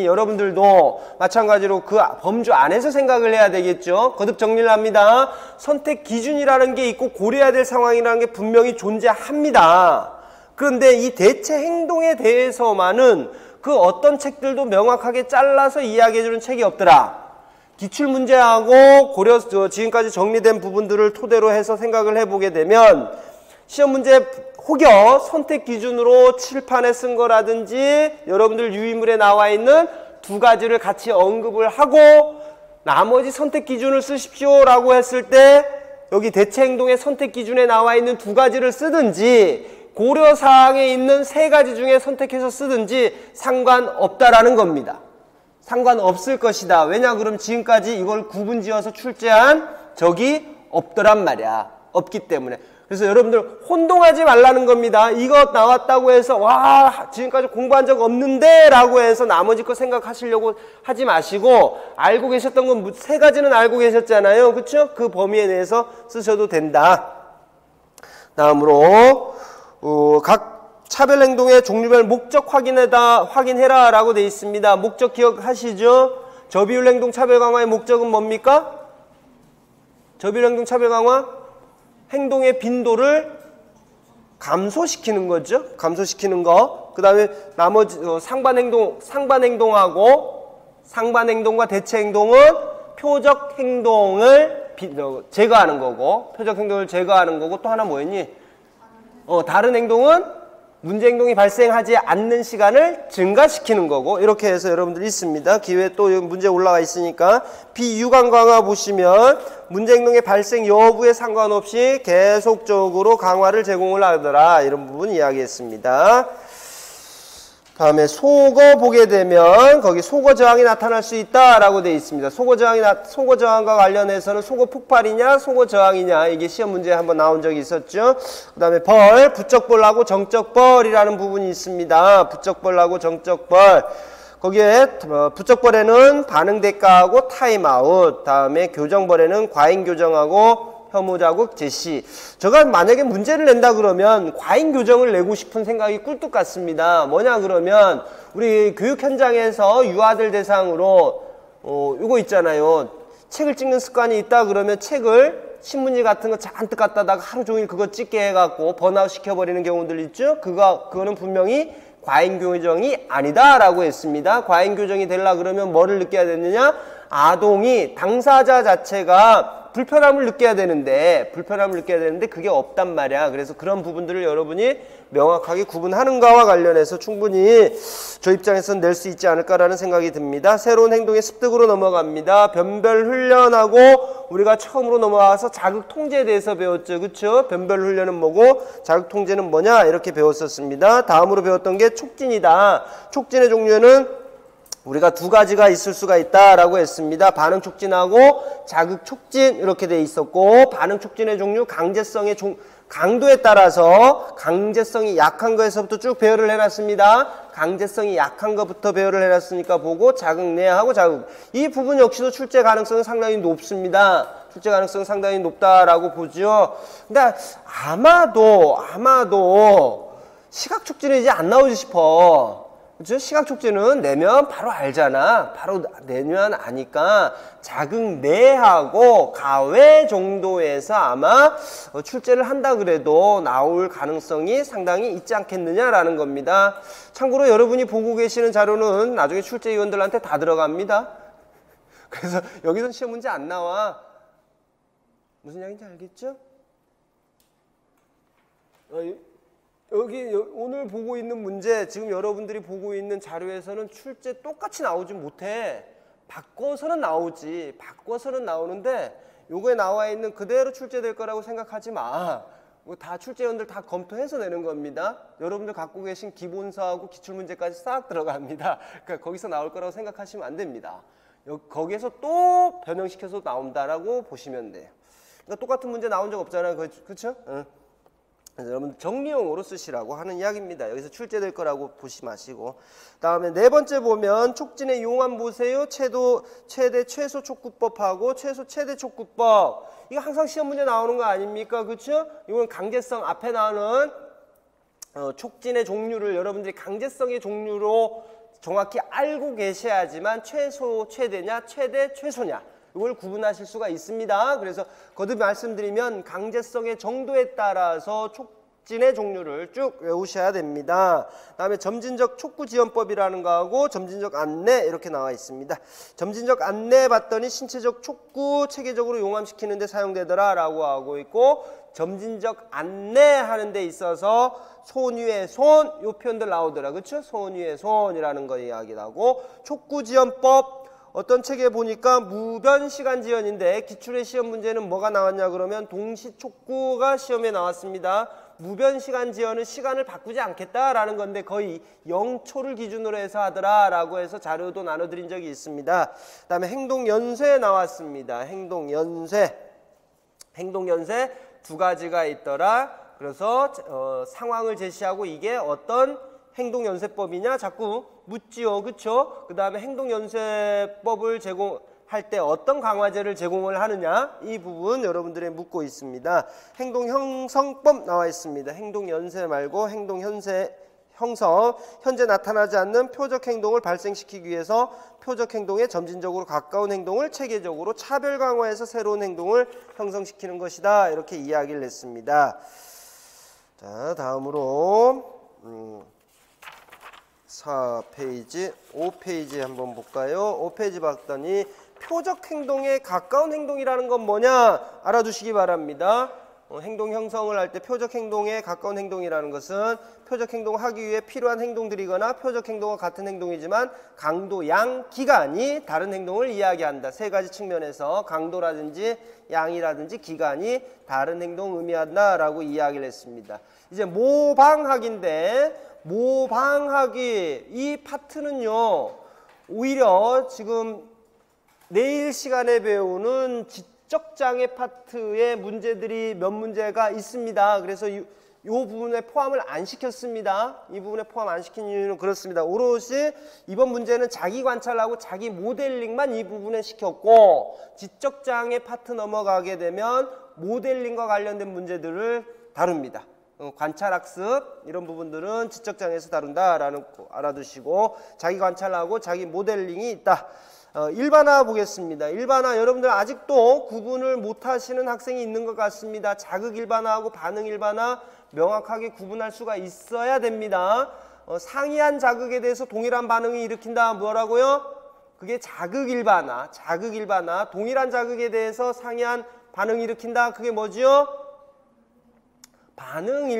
여러분들도 마찬가지로 그 범주 안에서 생각을 해야 되겠죠. 거듭 정리를 합니다. 선택 기준이라는 게 있고 고려해야 될 상황이라는 게 분명히 존재합니다. 그런데 이 대체 행동에 대해서만은 그 어떤 책들도 명확하게 잘라서 이야기해주는 책이 없더라. 기출문제하고 지금까지 정리된 부분들을 토대로 해서 생각을 해보게 되면 시험 문제 혹여 선택 기준으로 칠판에 쓴 거라든지 여러분들 유의물에 나와 있는 두 가지를 같이 언급을 하고 나머지 선택 기준을 쓰십시오 라고 했을 때 여기 대체 행동의 선택 기준에 나와 있는 두 가지를 쓰든지 고려사항에 있는 세 가지 중에 선택해서 쓰든지 상관없다라는 겁니다. 상관없을 것이다. 왜냐 그럼 지금까지 이걸 구분지어서 출제한 적이 없더란 말이야. 없기 때문에. 그래서 여러분들 혼동하지 말라는 겁니다. 이거 나왔다고 해서 와 지금까지 공부한 적 없는데 라고 해서 나머지 거 생각하시려고 하지 마시고 알고 계셨던 건 세 가지는 알고 계셨잖아요. 그렇죠? 그 범위에 대해서 쓰셔도 된다. 다음으로 각 차별행동의 종류별 목적 확인해라 라고 되어 있습니다. 목적 기억하시죠? 저비율행동 차별강화의 목적은 뭡니까? 저비율행동 차별강화? 행동의 빈도를 감소시키는 거죠. 감소시키는 거. 그 다음에 나머지 상반행동과 대체행동은 표적행동을 제거하는 거고 표적행동을 제거하는 거고 또 하나 뭐였니? 다른 행동은 문제행동이 발생하지 않는 시간을 증가시키는 거고 이렇게 해서 여러분들이 있습니다. 기회에 또 문제 올라가 있으니까 비유관 강화 보시면 문제행동의 발생 여부에 상관없이 계속적으로 강화를 제공을 하더라 이런 부분 이야기했습니다. 다음에 속어 보게 되면 거기 속어 저항이 나타날 수 있다라고 되어 있습니다. 속어 저항과 관련해서는 속어 폭발이냐 속어 저항이냐 이게 시험 문제에 한번 나온 적이 있었죠. 그 다음에 부적벌하고 정적벌이라는 부분이 있습니다. 부적벌하고 정적벌. 거기에 부적벌에는 반응 대가하고 타임아웃, 다음에 교정벌에는 과잉 교정하고 혐오 자국 제시. 제가 만약에 문제를 낸다 그러면 과잉 교정을 내고 싶은 생각이 꿀뚝 같습니다. 뭐냐 그러면 우리 교육 현장에서 유아들 대상으로 이거 있잖아요. 책을 찍는 습관이 있다 그러면 책을 신문지 같은 거 잔뜩 갖다다가 하루 종일 그거 찍게 해갖고 번아웃 시켜버리는 경우들 있죠. 그거는 분명히 과잉 교정이 아니다라고 했습니다. 과잉 교정이 되려 그러면 뭐를 느껴야 되느냐? 아동이 당사자 자체가 불편함을 느껴야 되는데 그게 없단 말이야. 그래서 그런 부분들을 여러분이 명확하게 구분하는가와 관련해서 충분히 저 입장에서는 낼 수 있지 않을까라는 생각이 듭니다. 새로운 행동의 습득으로 넘어갑니다. 변별 훈련하고 우리가 처음으로 넘어가서 자극 통제에 대해서 배웠죠. 그렇죠? 변별 훈련은 뭐고 자극 통제는 뭐냐 이렇게 배웠었습니다. 다음으로 배웠던 게 촉진이다. 촉진의 종류는 우리가 두 가지가 있을 수가 있다라고 했습니다. 반응 촉진하고 자극 촉진 이렇게 돼 있었고 반응 촉진의 종류 강도에 따라서 강제성이 약한 거에서부터 쭉 배열을 해놨습니다. 강제성이 약한 것부터 배열을 해놨으니까 보고 자극 내하고 자극 이 부분 역시도 출제 가능성은 상당히 높습니다. 출제 가능성은 상당히 높다라고 보죠. 근데 아마도 시각 촉진은 이제 안 나오지 싶어. 그렇죠? 시각 촉진은 내면 바로 알잖아. 바로 내면 아니까 자극 내하고 가외 정도에서 아마 출제를 한다 그래도 나올 가능성이 상당히 있지 않겠느냐라는 겁니다. 참고로 여러분이 보고 계시는 자료는 나중에 출제위원들한테 다 들어갑니다. 그래서 여기선 시험 문제 안 나와. 무슨 이야기인지 알겠죠? 여기 오늘 보고 있는 문제, 지금 여러분들이 보고 있는 자료에서는 출제 똑같이 나오지 못해. 바꿔서는 나오지. 바꿔서는 나오는데 요거에 나와 있는 그대로 출제될 거라고 생각하지 마. 다 출제위원들 다 검토해서 내는 겁니다. 여러분들 갖고 계신 기본서하고 기출문제까지 싹 들어갑니다. 그러니까 거기서 나올 거라고 생각하시면 안 됩니다. 거기에서 또 변형시켜서 나온다라고 보시면 돼요. 그러니까 똑같은 문제 나온 적 없잖아요. 그렇죠? 응. 그래서 여러분 정리용어로 쓰시라고 하는 이야기입니다. 여기서 출제될 거라고 보시 마시고. 다음에 네 번째 보면 촉진의 용암 보세요. 최대 최소 촉구법하고 최대 촉구법. 이거 항상 시험 문제 나오는 거 아닙니까? 그렇죠? 이건 강제성 앞에 나오는 촉진의 종류를 여러분들이 강제성의 종류로 정확히 알고 계셔야지만 최소 최대냐 최대 최소냐 이걸 구분하실 수가 있습니다. 그래서 거듭 말씀드리면 강제성의 정도에 따라서 촉진의 종류를 쭉 외우셔야 됩니다. 다음에 점진적 촉구지원법이라는 거하고 점진적 안내 이렇게 나와 있습니다. 점진적 안내 봤더니 신체적 촉구 체계적으로 용암시키는 데 사용되더라 라고 하고 있고, 점진적 안내하는 데 있어서 손 위에 손 요 표현들 나오더라. 그렇죠? 손 위에 손이라는 거 이야기 나고, 촉구지원법 어떤 책에 보니까 무변시간지연인데 기출의 시험 문제는 뭐가 나왔냐 그러면 동시촉구가 시험에 나왔습니다. 무변시간지연은 시간을 바꾸지 않겠다라는 건데 거의 0초를 기준으로 해서 하더라라고 해서 자료도 나눠드린 적이 있습니다. 그 다음에 행동연쇄 나왔습니다. 행동연쇄 두 가지가 있더라. 그래서 상황을 제시하고 이게 어떤 행동연쇄법이냐 자꾸 묻지요. 그쵸? 그 다음에 행동연쇄법을 제공할 때 어떤 강화제를 제공을 하느냐 이 부분 여러분들이 묻고 있습니다. 행동형성법 나와 있습니다. 행동연쇄 말고 행동형성, 현재 나타나지 않는 표적 행동을 발생시키기 위해서 표적 행동에 점진적으로 가까운 행동을 체계적으로 차별 강화해서 새로운 행동을 형성시키는 것이다. 이렇게 이야기를 했습니다. 자, 다음으로 4페이지, 5페이지 한번 볼까요? 5페이지 봤더니 표적 행동에 가까운 행동이라는 건 뭐냐 알아두시기 바랍니다. 행동 형성을 할 때 표적 행동에 가까운 행동이라는 것은 표적 행동을 하기 위해 필요한 행동들이거나 표적 행동과 같은 행동이지만 강도, 양, 기간이 다른 행동을 이야기한다. 세 가지 측면에서 강도라든지 양이라든지 기간이 다른 행동을 의미한다라고 이야기를 했습니다. 이제 모방학인데 모방하기 이 파트는요 오히려 지금 내일 시간에 배우는 지적장애 파트의 문제들이 몇 문제가 있습니다. 그래서 이 부분에 포함을 안 시켰습니다. 이 부분에 포함 안 시킨 이유는 그렇습니다. 오롯이 이번 문제는 자기 관찰하고 자기 모델링만 이 부분에 시켰고, 지적장애 파트 넘어가게 되면 모델링과 관련된 문제들을 다룹니다. 관찰학습 이런 부분들은 지적장애에서 다룬다라는 거 알아두시고, 자기 관찰하고 자기 모델링이 있다. 일반화 보겠습니다. 일반화 여러분들 아직도 구분을 못하시는 학생이 있는 것 같습니다. 자극 일반화하고 반응 일반화 명확하게 구분할 수가 있어야 됩니다. 상이한 자극에 대해서 동일한 반응이 일으킨다. 뭐라고요? 그게 자극 일반화. 동일한 자극에 대해서 상이한 반응이 일으킨다. 그게 뭐지요? 반응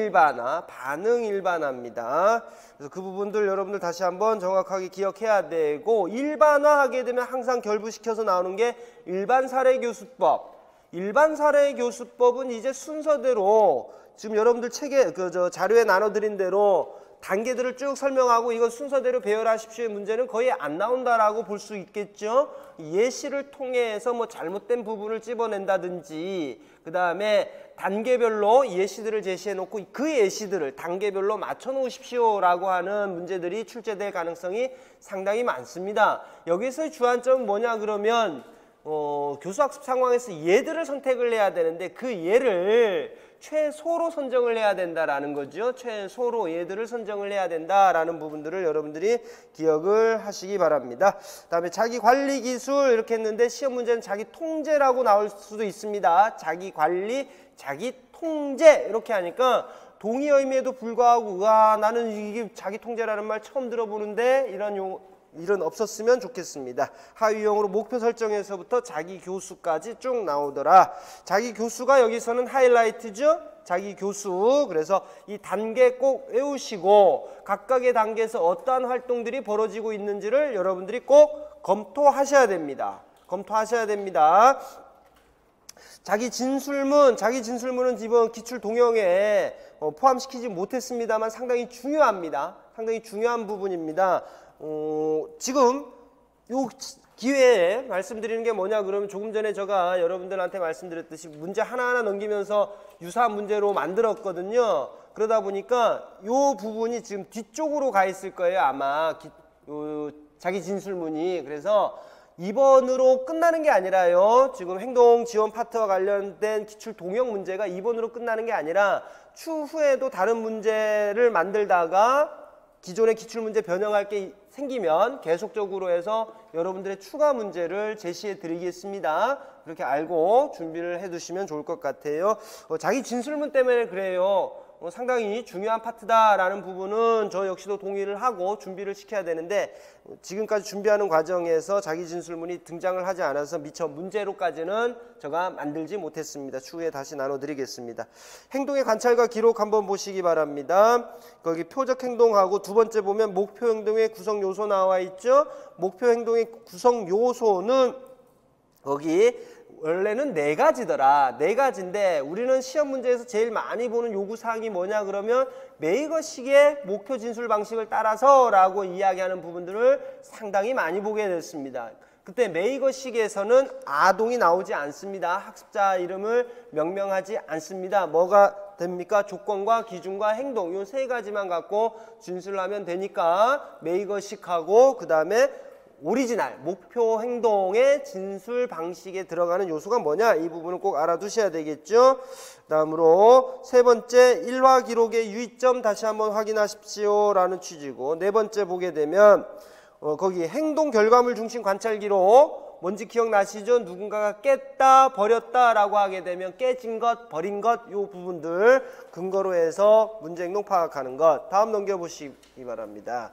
일반화입니다. 그래서 그 부분들 여러분들 다시 한번 정확하게 기억해야 되고, 일반화하게 되면 항상 결부시켜서 나오는 게 일반 사례 교수법. 일반 사례 교수법은 이제 순서대로 지금 여러분들 책에 자료에 나눠드린 대로 단계들을 쭉 설명하고 이건 순서대로 배열하십시오의 문제는 거의 안 나온다라고 볼 수 있겠죠. 예시를 통해서 뭐 잘못된 부분을 찝어낸다든지, 그 다음에 단계별로 예시들을 제시해 놓고 그 예시들을 단계별로 맞춰 놓으십시오라고 하는 문제들이 출제될 가능성이 상당히 많습니다. 여기서의 주안점은 뭐냐 그러면 교수학습 상황에서 얘들을 선택을 해야 되는데 그 얘를 최소로 선정을 해야 된다라는 거죠. 최소로 얘들을 선정을 해야 된다라는 부분들을 여러분들이 기억을 하시기 바랍니다. 다음에 자기 관리 기술 이렇게 했는데 시험 문제는 자기 통제라고 나올 수도 있습니다. 자기 관리, 자기 통제 이렇게 하니까 동의 의미에도 불구하고 와 나는 이게 자기 통제라는 말 처음 들어보는데 이런 없었으면 좋겠습니다. 하위형으로 목표 설정에서부터 자기 교수까지 쭉 나오더라. 자기 교수가 여기서는 하이라이트죠. 자기 교수. 그래서 이 단계 꼭 외우시고 각각의 단계에서 어떠한 활동들이 벌어지고 있는지를 여러분들이 꼭 검토하셔야 됩니다. 자기 진술문은 이번 기출 동영에 포함시키지 못했습니다만 상당히 중요합니다. 상당히 중요한 부분입니다. 지금 요 기회에 말씀드리는 게 뭐냐 그러면 조금 전에 제가 여러분들한테 말씀드렸듯이 문제 하나하나 넘기면서 유사한 문제로 만들었거든요. 그러다 보니까 요 부분이 지금 뒤쪽으로 가 있을 거예요. 아마 요 자기 진술문이. 그래서 2번으로 끝나는 게 아니라요. 지금 행동 지원 파트와 관련된 기출 동형 문제가 2번으로 끝나는 게 아니라 추후에도 다른 문제를 만들다가 기존의 기출문제 변형할 게 생기면 계속적으로 해서 여러분들의 추가 문제를 제시해 드리겠습니다. 그렇게 알고 준비를 해 두시면 좋을 것 같아요. 자기 진술문 때문에 그래요. 상당히 중요한 파트다라는 부분은 저 역시도 동의를 하고 준비를 시켜야 되는데 지금까지 준비하는 과정에서 자기 진술문이 등장을 하지 않아서 미처 문제로까지는 제가 만들지 못했습니다. 추후에 다시 나눠드리겠습니다. 행동의 관찰과 기록 한번 보시기 바랍니다. 거기 표적 행동하고 두 번째 보면 목표 행동의 구성 요소 나와 있죠. 목표 행동의 구성 요소는 거기 원래는 4가지더라. 4가지인데 우리는 시험 문제에서 제일 많이 보는 요구사항이 뭐냐 그러면 메이거식의 목표 진술 방식을 따라서 라고 이야기하는 부분들을 상당히 많이 보게 됐습니다. 그때 메이거식에서는 아동이 나오지 않습니다. 학습자 이름을 명명하지 않습니다. 뭐가 됩니까? 조건과 기준과 행동 이 3가지만 갖고 진술을 하면 되니까 메이거식하고 그 다음에 오리지널 목표 행동의 진술 방식에 들어가는 요소가 뭐냐 이 부분을 꼭 알아두셔야 되겠죠. 다음으로 세 번째 일화 기록의 유의점 다시 한번 확인하십시오 라는 취지고, 네 번째 보게 되면 거기 행동 결과물 중심 관찰 기록 뭔지 기억나시죠? 누군가가 깼다 버렸다 라고 하게 되면 깨진 것 버린 것 요 부분들 근거로 해서 문제 행동 파악하는 것. 다음 넘겨보시기 바랍니다.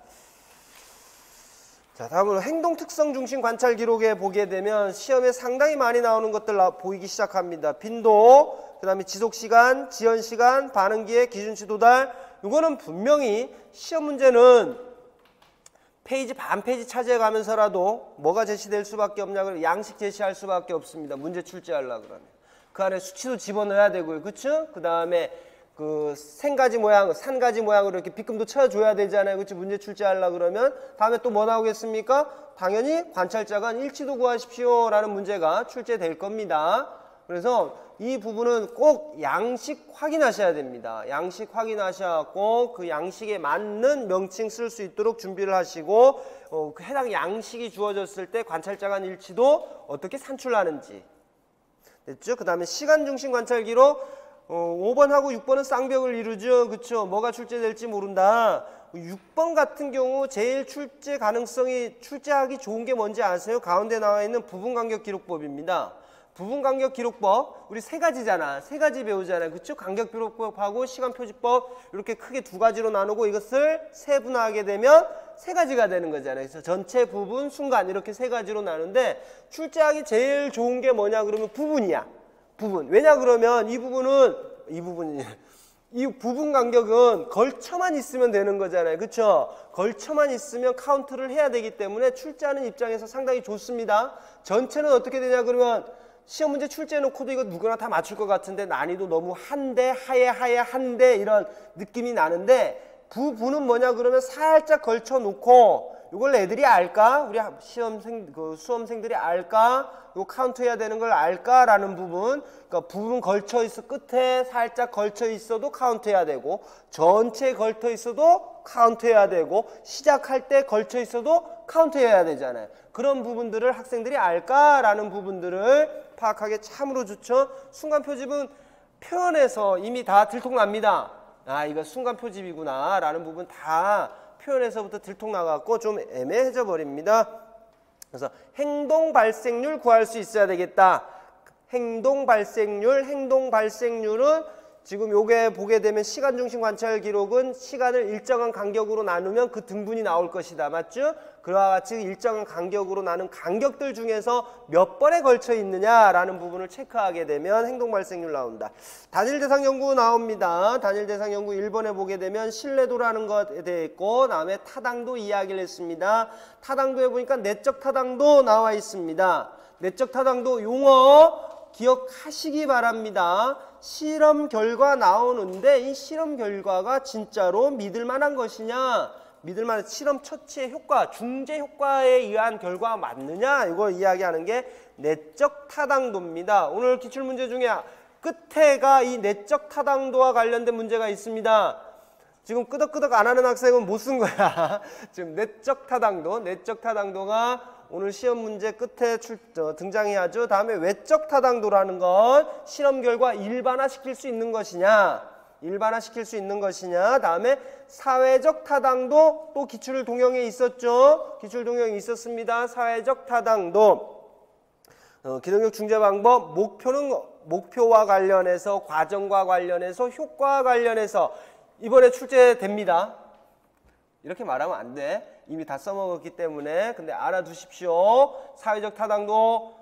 자, 다음으로 행동 특성 중심 관찰 기록에 보게 되면 시험에 상당히 많이 나오는 것들 보이기 시작합니다. 빈도, 그 다음에 지속시간, 지연시간, 반응기회, 기준치 도달. 이거는 분명히 시험 문제는 페이지 반 페이지 차지해 가면서라도 뭐가 제시될 수밖에 없냐 그러면 양식 제시할 수밖에 없습니다. 문제 출제하려고 그러면. 그 안에 수치도 집어넣어야 되고요. 그쵸? 그 다음에 그 생가지 모양, 산가지 모양으로 이렇게 빗금도 쳐줘야 되잖아요. 그치? 문제 출제하려고 그러면 다음에 또 뭐 나오겠습니까? 당연히 관찰자간 일치도 구하십시오 라는 문제가 출제될 겁니다. 그래서 이 부분은 꼭 양식 확인하셔야 됩니다. 양식 확인하셔갖고 그 양식에 맞는 명칭 쓸 수 있도록 준비를 하시고 그 해당 양식이 주어졌을 때 관찰자간 일치도 어떻게 산출하는지 됐죠? 그 다음에 시간 중심 관찰 기록 5번하고 6번은 쌍벽을 이루죠. 그쵸? 뭐가 출제될지 모른다. 6번 같은 경우 제일 출제 가능성이 출제하기 좋은 게 뭔지 아세요? 가운데 나와 있는 부분간격 기록법입니다. 부분간격 기록법 우리 3가지잖아. 3가지 배우잖아요. 그쵸? 간격 기록법하고 시간 표지법 이렇게 크게 2가지로 나누고 이것을 세분화하게 되면 3가지가 되는 거잖아요. 그래서 전체, 부분, 순간 이렇게 3가지로 나누는데 출제하기 제일 좋은 게 뭐냐 그러면 부분이야. 부분. 왜냐 그러면 이 부분 간격은 걸쳐만 있으면 되는 거잖아요. 그쵸? 걸쳐만 있으면 카운트를 해야 되기 때문에 출제하는 입장에서 상당히 좋습니다. 전체는 어떻게 되냐 그러면 시험 문제 출제해 놓고도 이거 누구나 다 맞출 것 같은데 난이도 너무 한데 하에 한데 이런 느낌이 나는데 부분은 뭐냐 그러면 살짝 걸쳐 놓고 이걸 애들이 알까? 우리 수험생들이 알까? 이거 카운트해야 되는 걸 알까라는 부분. 그러니까 부분 걸쳐 있어 끝에 살짝 걸쳐 있어도 카운트해야 되고 전체 걸쳐 있어도 카운트해야 되고 시작할 때 걸쳐 있어도 카운트해야 되잖아요. 그런 부분들을 학생들이 알까라는 부분들을 파악하기 참으로 좋죠. 순간 표집은 표현에서 이미 다 들통납니다. 아, 이거 순간 표집이구나 라는 부분 다 표현에서부터 들통나갖고 좀 애매해져 버립니다. 그래서 행동 발생률 구할 수 있어야 되겠다. 행동 발생률은 지금 요게 보게 되면 시간 중심 관찰 기록은 시간을 일정한 간격으로 나누면 그 등분이 나올 것이다. 맞죠? 그와 같이 일정한 간격으로 나눈 간격들 중에서 몇 번에 걸쳐 있느냐라는 부분을 체크하게 되면 행동 발생률 나온다. 단일 대상 연구 나옵니다. 단일 대상 연구 1번에 보게 되면 신뢰도라는 것에 대해 있고 다음에 타당도 이야기를 했습니다. 타당도에 보니까 내적 타당도 나와 있습니다. 내적 타당도 용어 기억하시기 바랍니다. 실험 결과 나오는데 이 실험 결과가 진짜로 믿을 만한 것이냐 믿을만한 실험 처치의 효과, 중재 효과에 의한 결과가 맞느냐 이거 이야기하는 게 내적 타당도입니다. 오늘 기출문제 중에 끝에가 이 내적 타당도와 관련된 문제가 있습니다. 지금 끄덕끄덕 안 하는 학생은 못 쓴 거야. 지금 내적 타당도가 오늘 시험 문제 끝에 등장해야죠. 다음에 외적 타당도라는 건 실험 결과 일반화시킬 수 있는 것이냐, 다음에 사회적 타당도, 또 기출 동영에 있었죠. 기출 동영에 있었습니다. 사회적 타당도. 기능력 중재 방법, 목표는 목표와 관련해서, 과정과 관련해서, 효과와 관련해서 이번에 출제됩니다. 이렇게 말하면 안 돼. 이미 다 써먹었기 때문에. 근데 알아두십시오. 사회적 타당도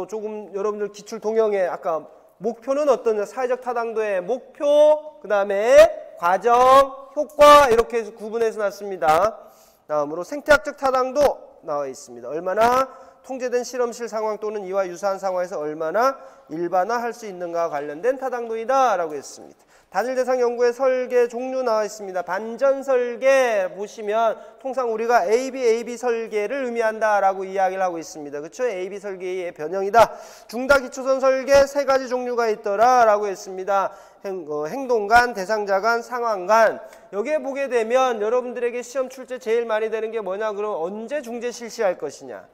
조금 여러분들 기출 동영에 아까 목표는 어떤 사회적 타당도의 목표, 그 다음에 과정, 효과 이렇게 해서 구분해서 놨습니다. 다음으로 생태학적 타당도 나와 있습니다. 얼마나 통제된 실험실 상황 또는 이와 유사한 상황에서 얼마나 일반화할 수 있는가와 관련된 타당도이다 라고 했습니다. 단일 대상 연구의 설계 종류 나와 있습니다. 반전 설계 보시면 통상 우리가 AB 설계를 의미한다 라고 이야기를 하고 있습니다. 그렇죠? AB 설계의 변형이다. 중다 기초선 설계 3가지 종류가 있더라 라고 했습니다. 행동간, 대상자 간, 상황 간. 여기에 보게 되면 여러분들에게 시험 출제 제일 많이 되는 게 뭐냐, 그럼 언제 중재 실시할 것이냐,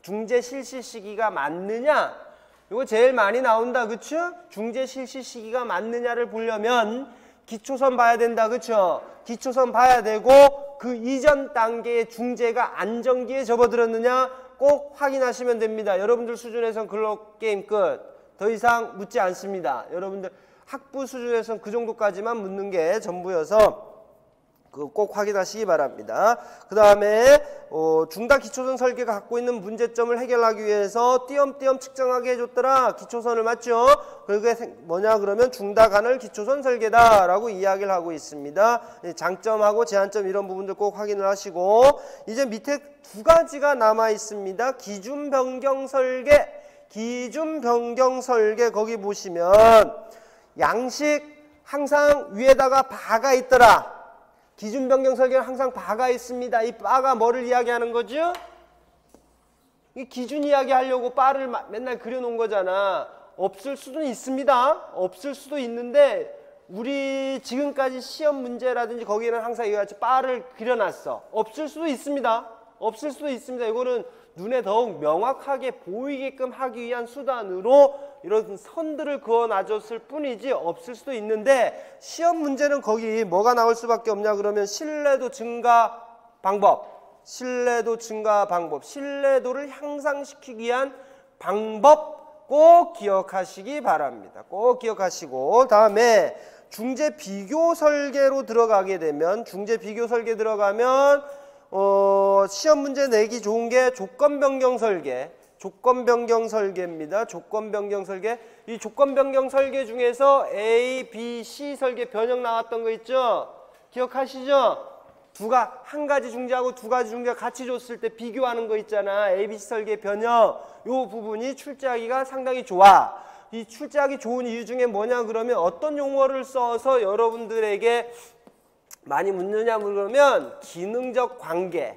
중재 실시 시기가 맞느냐, 이거 제일 많이 나온다. 그쵸? 중재 실시 시기가 맞느냐를 보려면 기초선 봐야 된다. 그쵸? 기초선 봐야 되고 그 이전 단계의 중재가 안정기에 접어들었느냐 꼭 확인하시면 됩니다. 여러분들 수준에선 글로 게임 끝. 더 이상 묻지 않습니다. 여러분들 학부 수준에선 그 정도까지만 묻는 게 전부여서 그거 꼭 확인하시기 바랍니다. 그 다음에 중다 기초선 설계가 갖고 있는 문제점을 해결하기 위해서 띄엄띄엄 측정하게 해줬더라. 기초선을 맞죠? 그게 뭐냐 그러면 중다 간헐 기초선 설계다 라고 이야기를 하고 있습니다. 장점하고 제한점 이런 부분들 꼭 확인을 하시고, 이제 밑에 2가지가 남아 있습니다. 기준 변경 설계, 거기 보시면 양식 항상 위에다가 바가 있더라. 기준 변경 설계는 항상 바가 있습니다. 이 바가 뭐를 이야기하는 거죠? 이 기준 이야기하려고 바를 맨날 그려놓은 거잖아. 없을 수도 있습니다. 없을 수도 있는데 우리 지금까지 시험 문제라든지 거기에는 항상 이거같이 바를 그려놨어. 없을 수도 있습니다. 이거는 눈에 더욱 명확하게 보이게끔 하기 위한 수단으로 이런 선들을 그어놔줬을 뿐이지 없을 수도 있는데, 시험 문제는 거기 뭐가 나올 수밖에 없냐 그러면 신뢰도 증가 방법, 신뢰도를 향상시키기 위한 방법 꼭 기억하시기 바랍니다. 꼭 기억하시고, 다음에 중재 비교 설계로 들어가게 되면, 시험 문제 내기 좋은 게 조건 변경 설계입니다. 조건 변경 설계. 이 조건 변경 설계 중에서 A, B, C 설계 변형 나왔던 거 있죠? 기억하시죠? 한 가지 중재하고 2가지 중재가 같이 줬을 때 비교하는 거 있잖아. A, B, C 설계 변형. 요 부분이 출제하기가 상당히 좋아. 이 출제하기 좋은 이유 중에 뭐냐 그러면 어떤 용어를 써서 여러분들에게 많이 묻느냐 그러면 기능적 관계가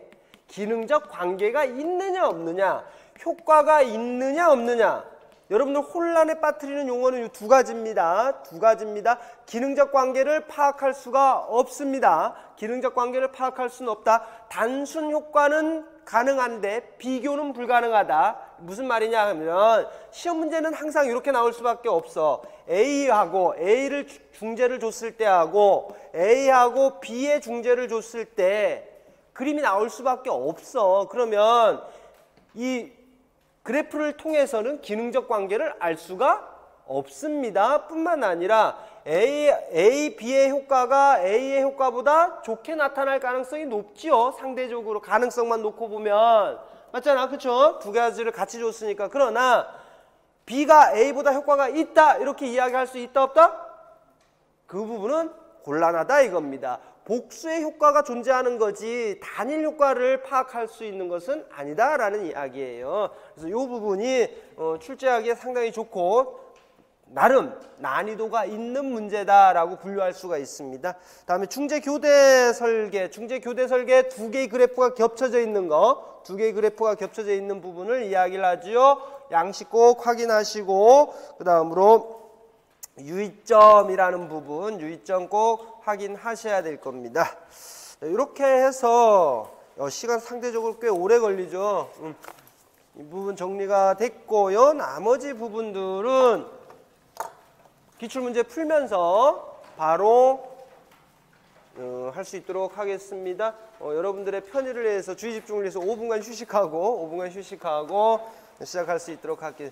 있느냐 없느냐, 효과가 있느냐 없느냐. 여러분들 혼란에 빠뜨리는 용어는 이 2가지입니다. 기능적 관계를 파악할 수가 없습니다. 기능적 관계를 파악할 수는 없다. 단순 효과는 가능한데 비교는 불가능하다. 무슨 말이냐 하면 시험 문제는 항상 이렇게 나올 수밖에 없어. A하고 A를 중재를 줬을 때 하고 A하고 B의 중재를 줬을 때 그림이 나올 수밖에 없어. 그러면 이 그래프를 통해서는 기능적 관계를 알 수가 없습니다. 뿐만 아니라 A, B의 효과가 A의 효과보다 좋게 나타날 가능성이 높지요. 상대적으로 가능성만 놓고 보면. 맞잖아. 그쵸? 2가지를 같이 줬으니까. 그러나 B가 A보다 효과가 있다 이렇게 이야기할 수 있다 없다? 그 부분은 곤란하다 이겁니다. 복수의 효과가 존재하는 거지 단일 효과를 파악할 수 있는 것은 아니다라는 이야기예요. 그래서 이 부분이 출제하기에 상당히 좋고 나름 난이도가 있는 문제다라고 분류할 수가 있습니다. 다음에 중재교대 설계, 두 개의 그래프가 겹쳐져 있는 거, 두 개의 그래프가 겹쳐져 있는 부분을 이야기를 하죠. 양식 꼭 확인하시고, 그 다음으로 유의점이라는 부분, 유의점 꼭 확인하셔야 될 겁니다. 이렇게 해서 시간 상대적으로 꽤 오래 걸리죠. 이 부분 정리가 됐고요. 나머지 부분들은 기출문제 풀면서 바로 할 수 있도록 하겠습니다. 여러분들의 편의를 위해서 주의 집중을 위해서 5분간 휴식하고 시작할 수 있도록 할게요.